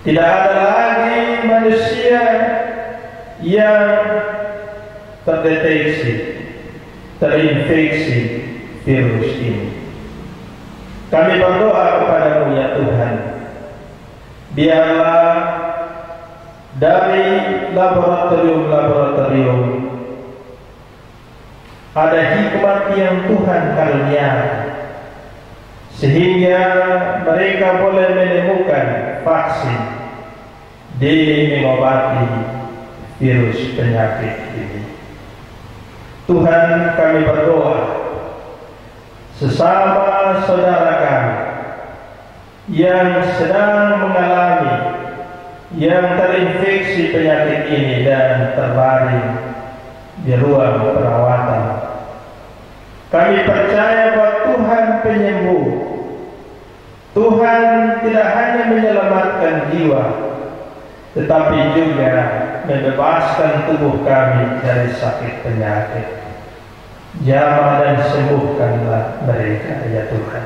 Tidak ada lagi manusia yang terdeteksi terinfeksi virus ini. Kami berdoa kepada-Mu ya Tuhan, biarlah dari laboratorium-laboratorium ada hikmat yang Tuhan karuniakan, sehingga mereka boleh menemukan vaksin demi mengobati virus penyakit ini. Tuhan, kami berdoa sesama saudara kami yang sedang mengalami, yang terinfeksi penyakit ini dan terbaring di ruang perawatan. Kami percaya bahwa Tuhan penyembuh. Tuhan tidak hanya menyelamatkan jiwa, tetapi juga membebaskan tubuh kami dari sakit penyakit. Jamah dan sembuhkanlah mereka ya Tuhan.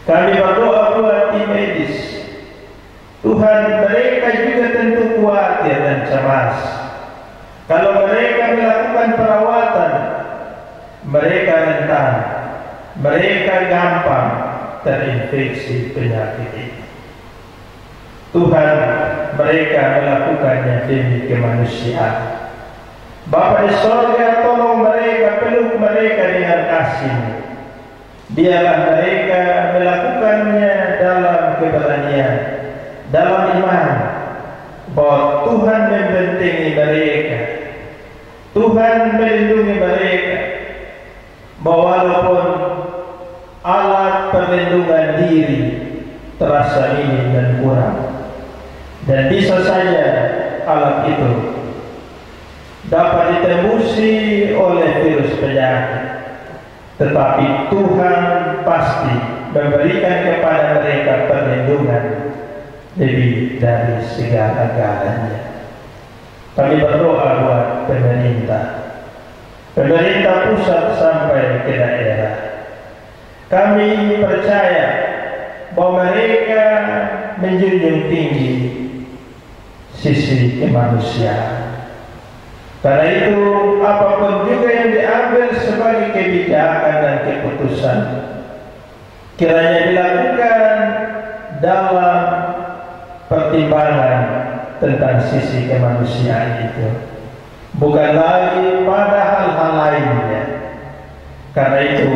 Kami berdoa buat tim medis. Tuhan, mereka juga tentu khawatir dan cemas. Kalau mereka melakukan perawatan, mereka rentan, mereka gampang terinfeksi penyakit ini. Tuhan, mereka melakukannya demi kemanusiaan. Bapa di sorga, tolong mereka, peluk mereka dengan kasih-Mu. Biarlah mereka melakukannya dalam keberanian, dalam iman, bahwa Tuhan membentengi mereka, Tuhan melindungi mereka, bahwa walaupun alat perlindungan diri terasa minim dan kurang, dan bisa saja alat itu dapat ditembusi oleh virus penyakit, tetapi Tuhan pasti memberikan kepada mereka perlindungan lebih dari segala-galanya. Kami berdoa buat pemerintah pusat sampai ke daerah. Kami percaya bahwa mereka menjunjung tinggi sisi kemanusiaan. Karena itu, apapun juga yang diambil sebagai kebijakan dan keputusan, kiranya dilakukan dalam pertimbangan tentang sisi kemanusiaan itu, bukan lagi pada hal-hal lainnya. Karena itu,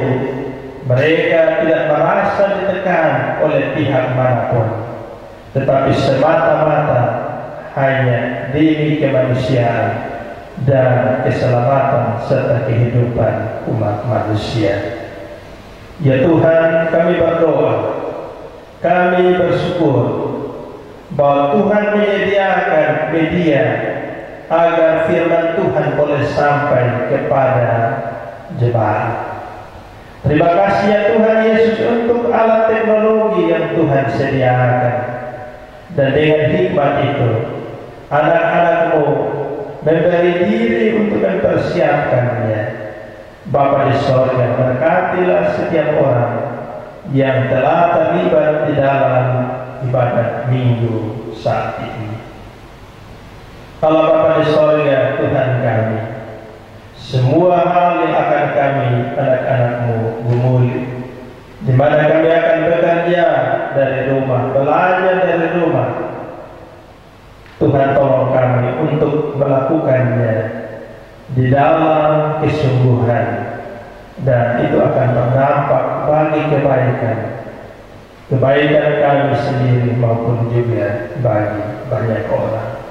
mereka tidak merasa ditekan oleh pihak manapun, tetapi semata-mata hanya demi kemanusiaan dan keselamatan serta kehidupan umat manusia. Ya Tuhan, kami berdoa, kami bersyukur bahwa Tuhan menyediakan media agar firman Tuhan boleh sampai kepada jemaat. Terima kasih ya Tuhan Yesus untuk alat teknologi yang Tuhan sediakan. Dan dengan hikmat itu, anak-anak-Mu memberi diri untuk mempersiapkannya. Bapa di sorga, berkatilah setiap orang yang telah terlibat di dalam ibadat minggu saat ini. Allah Bapa di sorga, Tuhan kami, semua hal yang akan kami anak-anak-Mu gumuli, di mana kami akan bekerja dari rumah, belajar dari rumah, Tuhan tolong kami untuk melakukannya di dalam kesungguhan, dan itu akan berdampak bagi kebaikan kami sendiri maupun juga bagi banyak orang.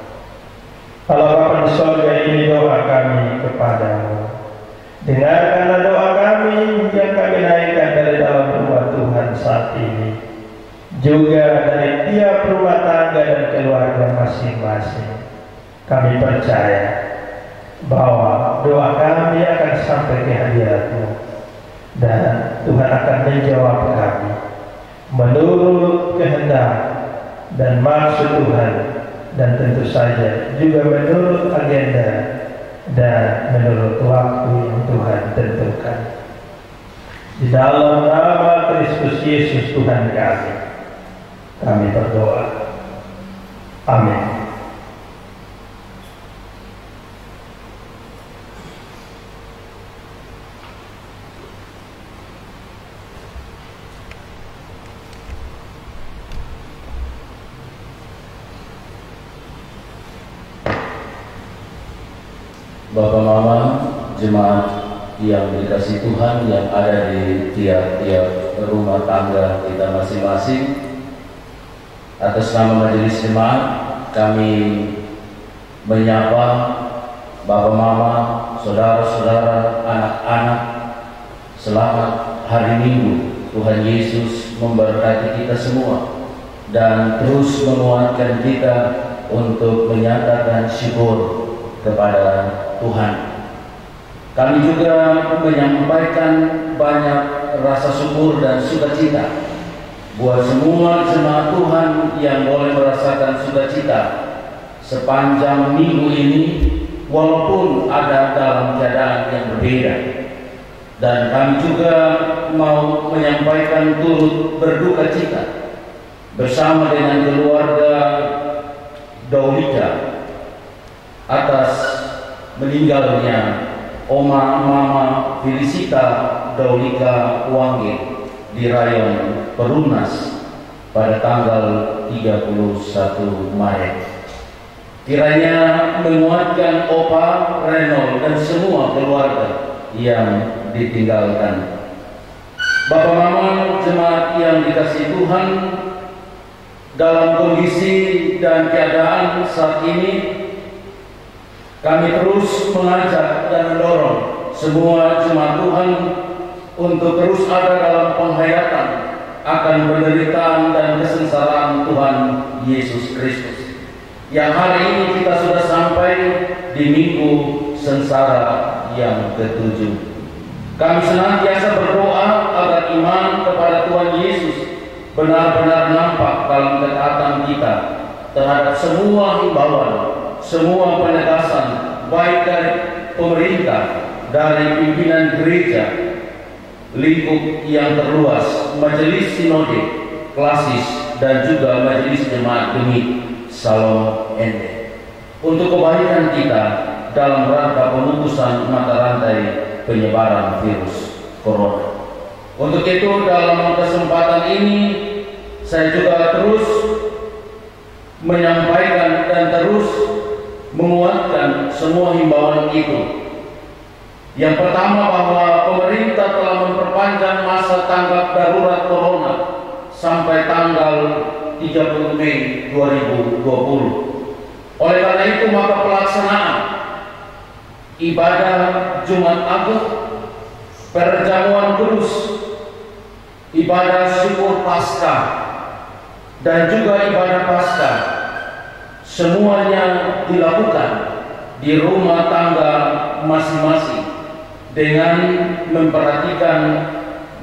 Allah Bapa di sorga, ini doa kami kepada-Mu. Dengarkanlah doa kami yang kami naikkan dari dalam rumah Tuhan saat ini, juga dari tiap rumah tangga dan keluarga masing-masing. Kami percaya bahwa doa kami akan sampai ke hadirat-Mu, dan Tuhan akan menjawab kami menurut kehendak dan maksud Tuhan, dan tentu saja juga menurut agenda dan menurut waktu yang Tuhan tentukan. Di dalam nama Kristus Yesus Tuhan kami berdoa. Amin. Bapak Mama, jemaat yang dikasihi Tuhan yang ada di tiap-tiap rumah tangga kita masing-masing, atas nama Majelis Jemaat kami menyapa Bapak Mama, saudara-saudara, anak-anak, selamat hari Minggu. Tuhan Yesus memberkati kita semua dan terus menguatkan kita untuk menyatakan syukur kepada Tuhan. Kami juga menyampaikan banyak rasa syukur dan sukacita buat semua jemaat Tuhan yang boleh merasakan sukacita sepanjang minggu ini, walaupun ada dalam keadaan yang berbeda. Dan kami juga mau menyampaikan turut berduka cita bersama dengan keluarga Daulika atas meninggalnya Oma Mama Felicita Daulika Wangge di Rayon Perumnas pada tanggal 31 Maret. Kiranya menguatkan Opa Renol dan semua keluarga yang ditinggalkan. Bapak Mama jemaat yang dikasihi Tuhan, dalam kondisi dan keadaan saat ini kami terus mengajak dan mendorong semua jemaat Tuhan untuk terus ada dalam penghayatan akan penderitaan dan kesengsaraan Tuhan Yesus Kristus, yang hari ini kita sudah sampai di minggu sengsara yang ke-7. Kami senantiasa berdoa agar iman kepada Tuhan Yesus benar-benar nampak dalam ketaatan kita terhadap semua himbauan, semua penegasan, baik dari pemerintah, dari pimpinan gereja, lingkup yang terluas, majelis sinode, klasis, dan juga majelis jemaat demi Salom Ende, untuk kebaikan kita dalam rangka pemutusan mata rantai penyebaran virus corona. Untuk itu dalam kesempatan ini saya juga terus menyampaikan dan terus menguatkan semua himbauan itu. Yang pertama, bahwa pemerintah telah memperpanjang masa tanggap darurat corona sampai tanggal 30 Mei 2020. Oleh karena itu maka pelaksanaan ibadah Jumat Agung, perjamuan kudus, ibadah syukur Paskah, dan juga ibadah Paskah semuanya dilakukan di rumah tangga masing-masing dengan memperhatikan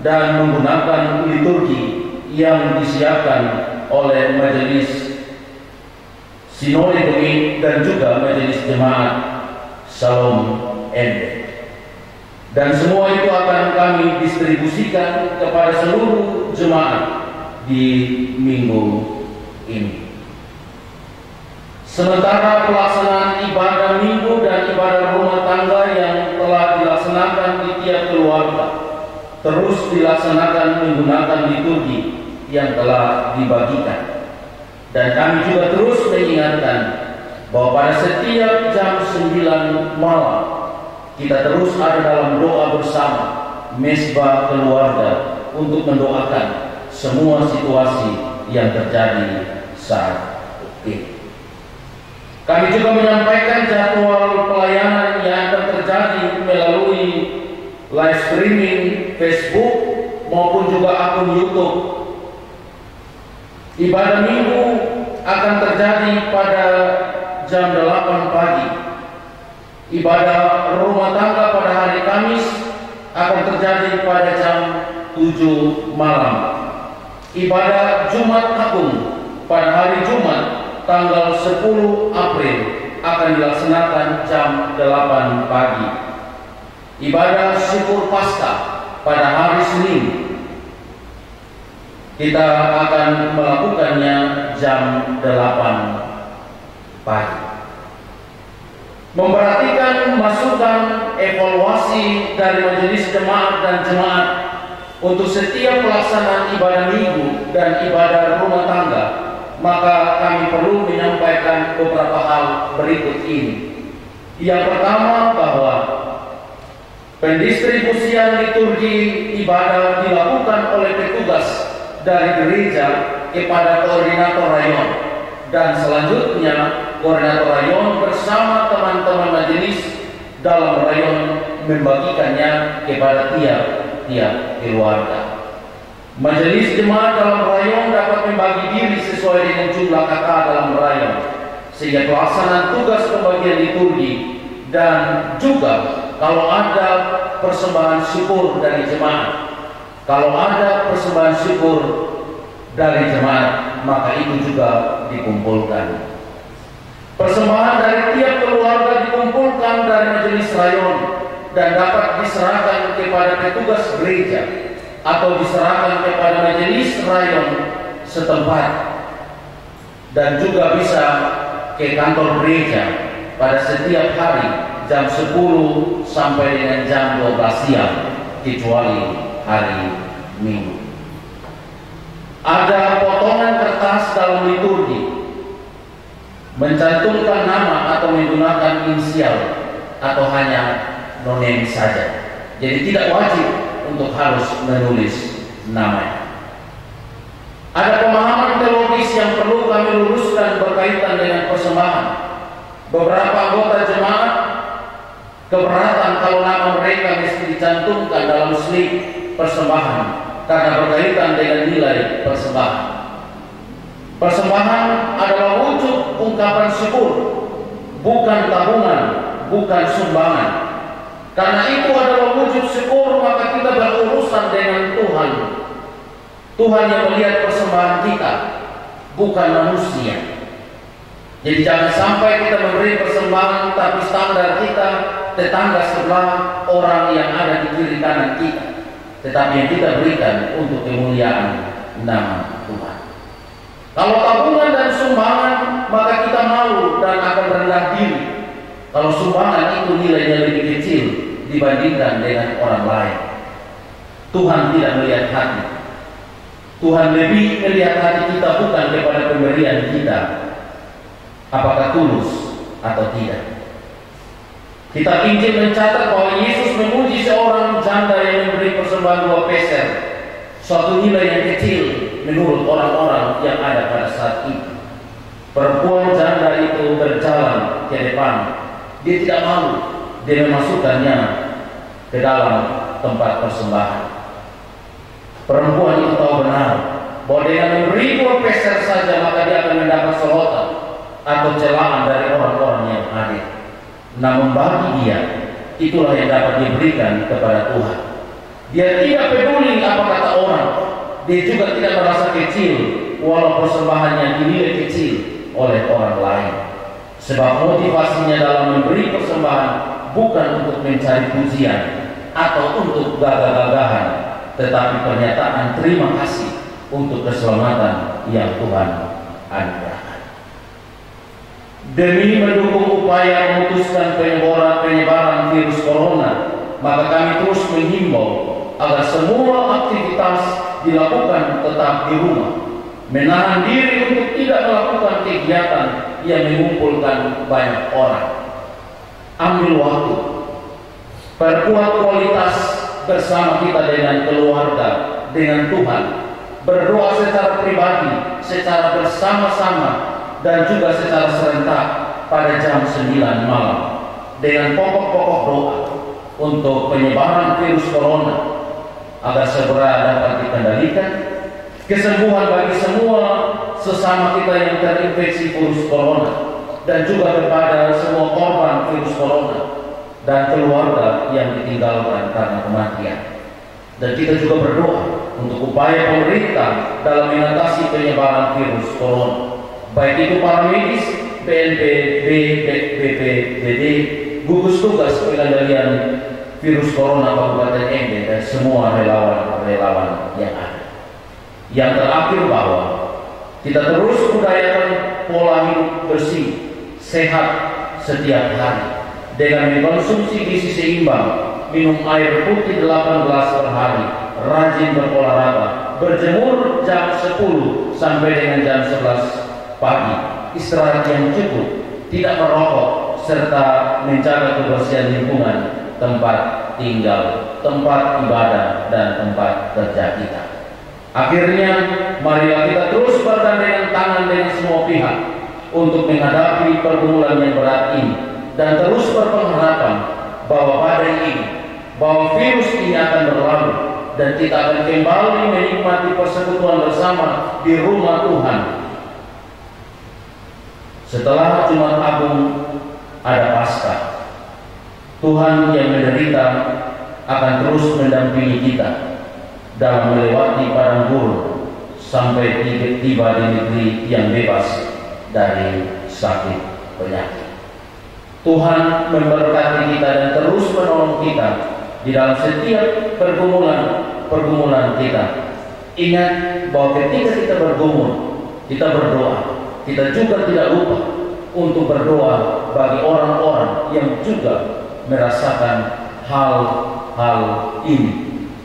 dan menggunakan liturgi yang disiapkan oleh majelis sinode demi dan juga majelis jemaat Salom Ende. Dan semua itu akan kami distribusikan kepada seluruh jemaat di minggu ini. Sementara pelaksanaan ibadah minggu dan ibadah rumah tangga yang telah dilaksanakan di tiap keluarga terus dilaksanakan menggunakan liturgi yang telah dibagikan. Dan kami juga terus mengingatkan bahwa pada setiap jam 9 malam kita terus ada dalam doa bersama mesbah keluarga untuk mendoakan semua situasi yang terjadi saat ini. Kami juga menyampaikan jadwal pelayanan yang akan terjadi melalui live streaming Facebook maupun juga akun YouTube. Ibadah minggu akan terjadi pada jam 8 pagi. Ibadah rumah tangga pada hari Kamis akan terjadi pada jam 7 malam. Ibadah Jumat Agung pada hari Jumat tanggal 10 April akan dilaksanakan jam 8 pagi. Ibadah syukur Paskah pada hari Senin kita akan melakukannya jam 8 pagi. Memperhatikan masukan evaluasi dari majelis jemaat dan jemaat untuk setiap pelaksanaan ibadah minggu dan ibadah rumah tangga, maka kami perlu menyampaikan beberapa hal berikut ini. Yang pertama, bahwa pendistribusian liturgi ibadah dilakukan oleh petugas dari gereja kepada koordinator rayon, dan selanjutnya koordinator rayon bersama teman-teman majelis dalam rayon membagikannya kepada tiap keluarga. Majelis jemaat dalam rayon dapat membagi diri sesuai dengan jumlah kakak dalam rayon, sehingga pelaksanaan tugas pembagian liturgi dan juga kalau ada persembahan syukur dari jemaat, dari jemaat, maka itu juga dikumpulkan. Persembahan dari tiap keluarga dikumpulkan dari majelis rayon dan dapat diserahkan kepada petugas gereja atau diserahkan kepada majelis rayon setempat, dan juga bisa ke kantor gereja pada setiap hari jam 10 sampai dengan jam 12 siang, kecuali hari Minggu. Ada potongan kertas dalam liturgi mencantumkan nama atau menggunakan inisial atau hanya nonim saja. Jadi tidak wajib untuk harus menulis namanya. Ada pemahaman teologis yang perlu kami luruskan berkaitan dengan persembahan. Beberapa anggota jemaat keberatan kalau nama mereka mesti dicantumkan dalam slip persembahan karena berkaitan dengan nilai persembahan. Persembahan adalah wujud ungkapan syukur, bukan tabungan, bukan sumbangan. Karena itu adalah wujud syukur, maka kita berurusan dengan Tuhan. Tuhan yang melihat persembahan kita, bukan manusia. Jadi jangan sampai kita memberi persembahan tapi standar kita tetangga sebelah, orang yang ada di kiri kanan kita. Tetapi yang kita berikan untuk kemuliaan nama Tuhan. Kalau tabungan dan sumbangan, maka kita malu dan akan rendah diri. Kalau sumbangan itu nilainya lebih kecil dibandingkan dengan orang lain. Tuhan tidak melihat hati. Tuhan lebih melihat hati kita, bukan kepada pemberian kita, apakah tulus atau tidak. Kitab Injil mencatat bahwa Yesus memuji seorang janda yang memberi persembahan 2 peser, suatu nilai yang kecil menurut orang-orang yang ada pada saat itu. Perempuan janda itu berjalan ke depan. Dia tidak malu, dia memasukkannya ke dalam tempat persembahan. Perempuan itu tahu benar bahwa dengan memberi 2 peser saja maka dia akan mendapat sorotan atau celaan dari orang-orang yang hadir. Namun bagi dia, itulah yang dapat diberikan kepada Tuhan. Dia tidak peduli apa kata orang. Dia juga tidak merasa kecil walau persembahannya dinilai kecil oleh orang lain. Sebab motivasinya dalam memberi persembahan bukan untuk mencari pujian atau untuk gagah-gagahan, tetapi pernyataan terima kasih untuk keselamatan yang Tuhan anugerahkan. Demi mendukung upaya memutuskan penyebaran virus corona, maka kami terus menghimbau agar semua aktivitas dilakukan tetap di rumah, menahan diri untuk tidak melakukan kegiatan yang mengumpulkan banyak orang. Ambil waktu, perkuat kualitas bersama kita dengan keluarga, dengan Tuhan, berdoa secara pribadi, secara bersama-sama, dan juga secara serentak pada jam 9 malam dengan pokok-pokok doa untuk penyebaran virus corona agar segera dapat dikendalikan, kesembuhan bagi semua sesama kita yang terinfeksi virus corona, dan juga kepada semua korban virus corona dan keluarga yang ditinggalkan karena kematian. Dan kita juga berdoa untuk upaya pemerintah dalam mengatasi penyebaran virus corona, baik itu para medis BNPB, BPBD, gugus tugas pengendalian virus corona Kabupaten Ende dan semua relawan-relawan yang ada. Yang terakhir bahwa kita terus budayakan pola hidup bersih, sehat setiap hari dengan mengkonsumsi gizi seimbang, minum air putih 8 gelas per hari, rajin berolahraga, berjemur jam 10 sampai dengan jam 11 pagi, istirahat yang cukup, tidak merokok, serta menjaga kebersihan lingkungan, tempat tinggal, tempat ibadah, dan tempat kerja kita. Akhirnya, marilah kita terus bergandengan tangan dengan semua pihak untuk menghadapi pergumulan yang berat ini dan terus berpengharapan bahwa badai ini, bahwa virus ini akan berlalu dan kita akan kembali menikmati persekutuan bersama di rumah Tuhan. Setelah Jumat Agung ada Paskah. Tuhan yang menderita akan terus mendampingi kita dalam melewati padang gurun sampai tiba di negeri yang bebas dari sakit penyakit. Tuhan memberkati kita dan terus menolong kita di dalam setiap pergumulan kita. Ingat bahwa ketika kita bergumul, kita berdoa, kita juga tidak lupa untuk berdoa bagi orang-orang yang juga merasakan hal-hal ini.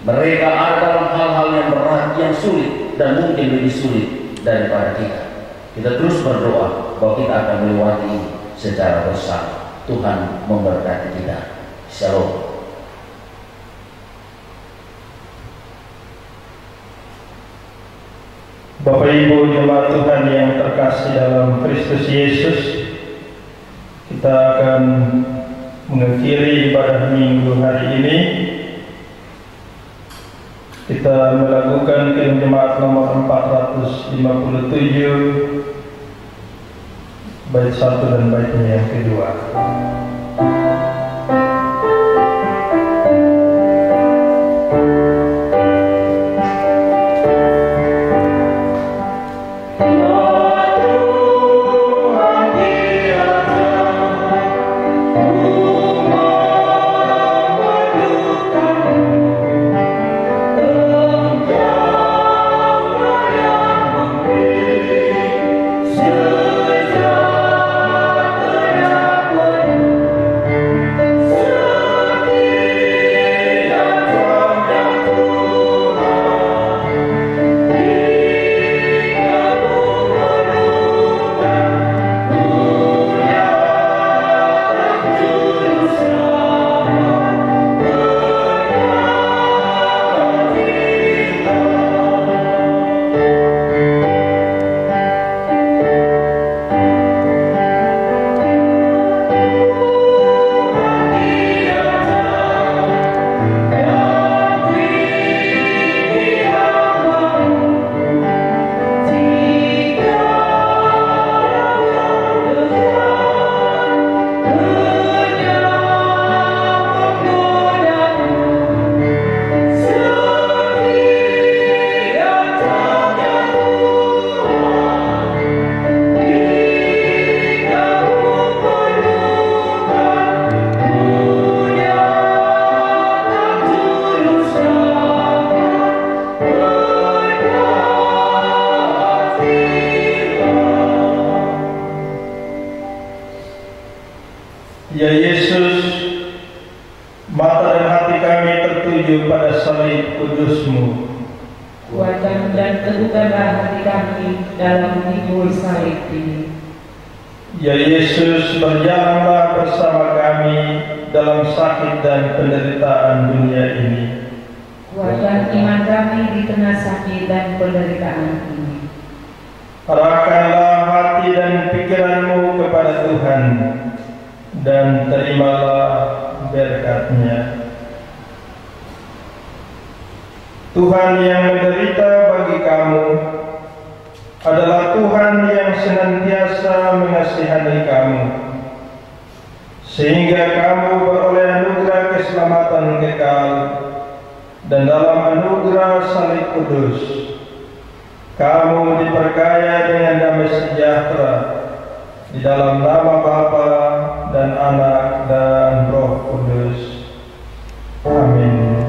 Mereka ada dalam hal-hal yang berat, yang sulit, dan mungkin lebih sulit daripada kita. Kita terus berdoa bahwa kita akan melewati ini secara bersama. Tuhan memberkati kita. Shalom. Bapak Ibu jemaat Tuhan yang terkasih dalam Kristus Yesus, kita akan mengakhiri ibadah minggu hari ini. Kita melakukan kirim jemaat nomor 457 bait 1 dan baitnya yang kedua. Ya Yesus, mata dan hati kami tertuju pada salib kudus-Mu. Kuatkan dan teguhkanlah hati kami dalam memikul salib ini. Ya Yesus, berjalanlah bersama kami dalam sakit dan penderitaan dunia ini. Kuatkan iman kami di tengah sakit dan penderitaan ini. Arahkanlah hati dan pikiranmu kepada Tuhan, dan terimalah berkat-Nya. Tuhan yang menderita bagi kamu adalah Tuhan yang senantiasa mengasihani kamu, sehingga kamu beroleh anugerah keselamatan kekal, dan dalam anugerah salib kudus kamu diperkaya dengan damai sejahtera Di dalam nama Bapa dan Anak dan Roh Kudus. Amin.